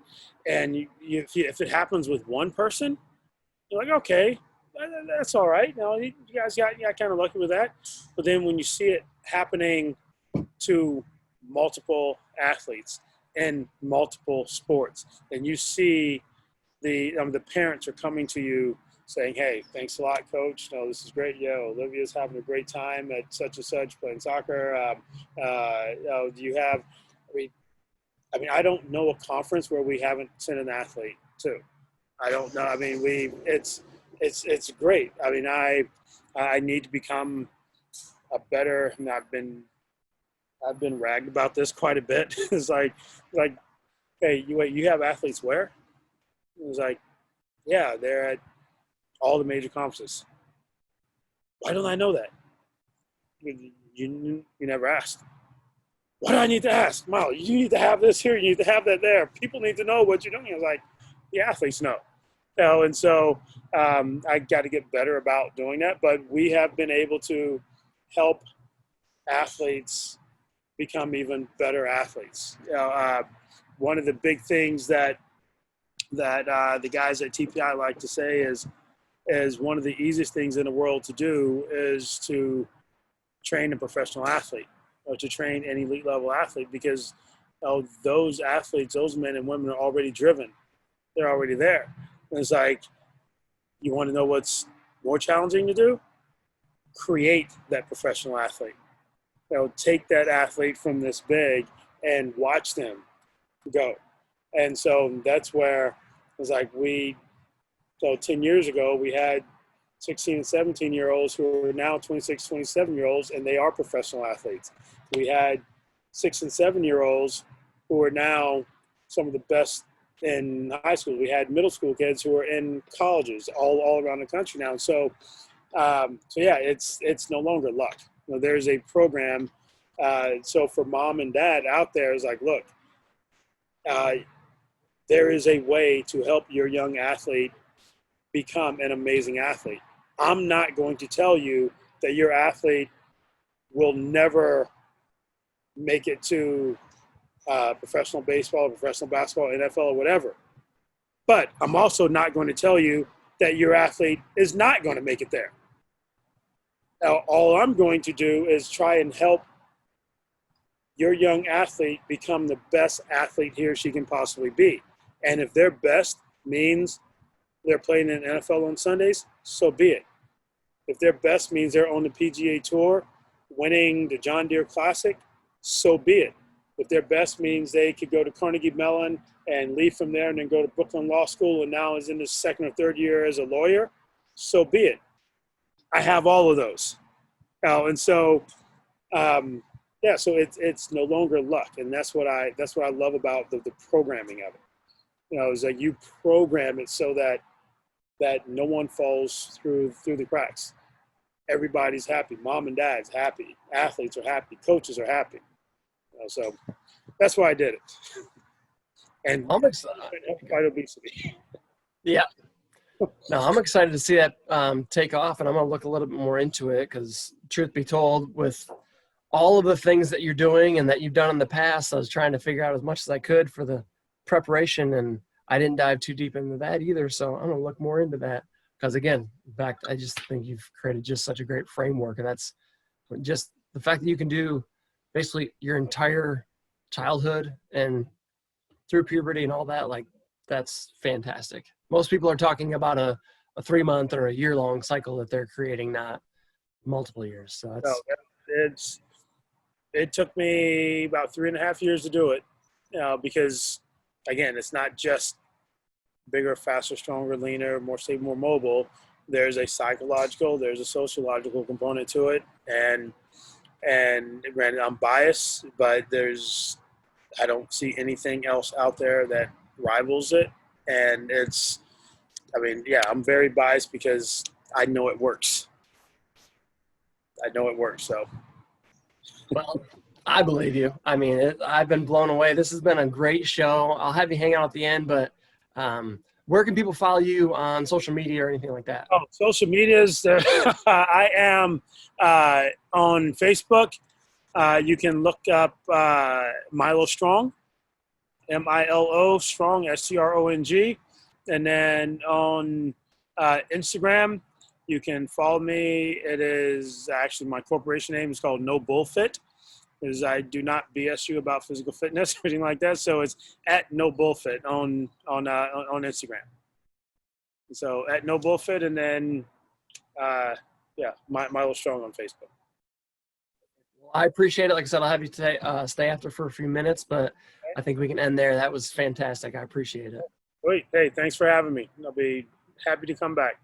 if it happens with one person, you're like, okay, that's all right. Now you guys got kind of lucky with that. But then when you see it happening to multiple athletes in multiple sports, and you see the parents are coming to you saying, hey, thanks a lot, coach. No, this is great. Olivia's having a great time at such and such playing soccer. Do you have, I don't know a conference where we haven't sent an athlete to. I don't know. I mean, it's great. I mean, I need to become a better, and I've been ragged about this quite a bit. It's like, hey, you have athletes where? It was like, yeah, they're at all the major conferences. Why don't I know that? You never asked. What do I need to ask? Milo, you need to have this here. You need to have that there. People need to know what you're doing. I was like, the athletes know. And so I got to get better about doing that. But we have been able to help athletes become even better athletes. One of the big things that the guys at TPI like to say is one of the easiest things in the world to do is to train a professional athlete or to train an elite level athlete, because those athletes, those men and women are already driven. They're already there. And it's like, you want to know what's more challenging to do? Create that professional athlete. Take that athlete from this big and watch them go. And so that's where it's like so 10 years ago, we had 16 and 17-year-olds who are now 26, 27-year-olds, and they are professional athletes. We had 6 and 7-year-olds who are now some of the best in high school. We had middle school kids who are in colleges all around the country now. So yeah, it's no longer luck. There's a program. So for mom and dad out there, is like, look, there is a way to help your young athlete become an amazing athlete. I'm not going to tell you that your athlete will never make it to professional baseball, professional basketball, NFL, or whatever. But I'm also not going to tell you that your athlete is not going to make it there. Now, all I'm going to do is try and help your young athlete become the best athlete he or she can possibly be. And if their best means they're playing in the NFL on Sundays, so be it. If their best means they're on the PGA Tour, winning the John Deere Classic, so be it. If their best means they could go to Carnegie Mellon and leave from there and then go to Brooklyn Law School and now is in his second or third year as a lawyer, so be it. I have all of those. And so, yeah, so it's no longer luck, and that's what I love about the programming of it. Is that you program it so that no one falls through the cracks. Everybody's happy. Mom and dad's happy. Athletes are happy. Coaches are happy. So that's why I did it. And I'm excited. Fight obesity. Yeah. No, I'm excited to see that take off, and I'm going to look a little bit more into it because, truth be told, with all of the things that you're doing and that you've done in the past, I was trying to figure out as much as I could for the preparation, and I didn't dive too deep into that either. So I'm going to look more into that because, again, in fact, I just think you've created just such a great framework, and that's just the fact that you can do basically your entire childhood and through puberty and all that. Like, that's fantastic. Most people are talking about a 3-month or a year-long cycle that they're creating, not multiple years. So it took me about 3.5 years to do it, because again, it's not just bigger, faster, stronger, leaner, more stable, more mobile. There's a psychological, there's a sociological component to it, and I'm biased, but I don't see anything else out there that rivals it, and I'm very biased because I know it works. So. Well, I believe you. I mean, I've been blown away. This has been a great show. I'll have you hang out at the end, but where can people follow you on social media or anything like that? Oh, social medias. I am on Facebook. You can look up Milo Strong, Milo Strong, Strong. And then on Instagram, you can follow me. It is actually, my corporation name is called No Bullfit, because I do not BS you about physical fitness or anything like that. So it's at No Bullfit on Instagram. So at No Bullfit, and then Milo Strong on Facebook. Well, I appreciate it. Like I said, I'll have you stay after for a few minutes, but I think we can end there. That was fantastic. I appreciate it. Great. Hey, thanks for having me. I'll be happy to come back.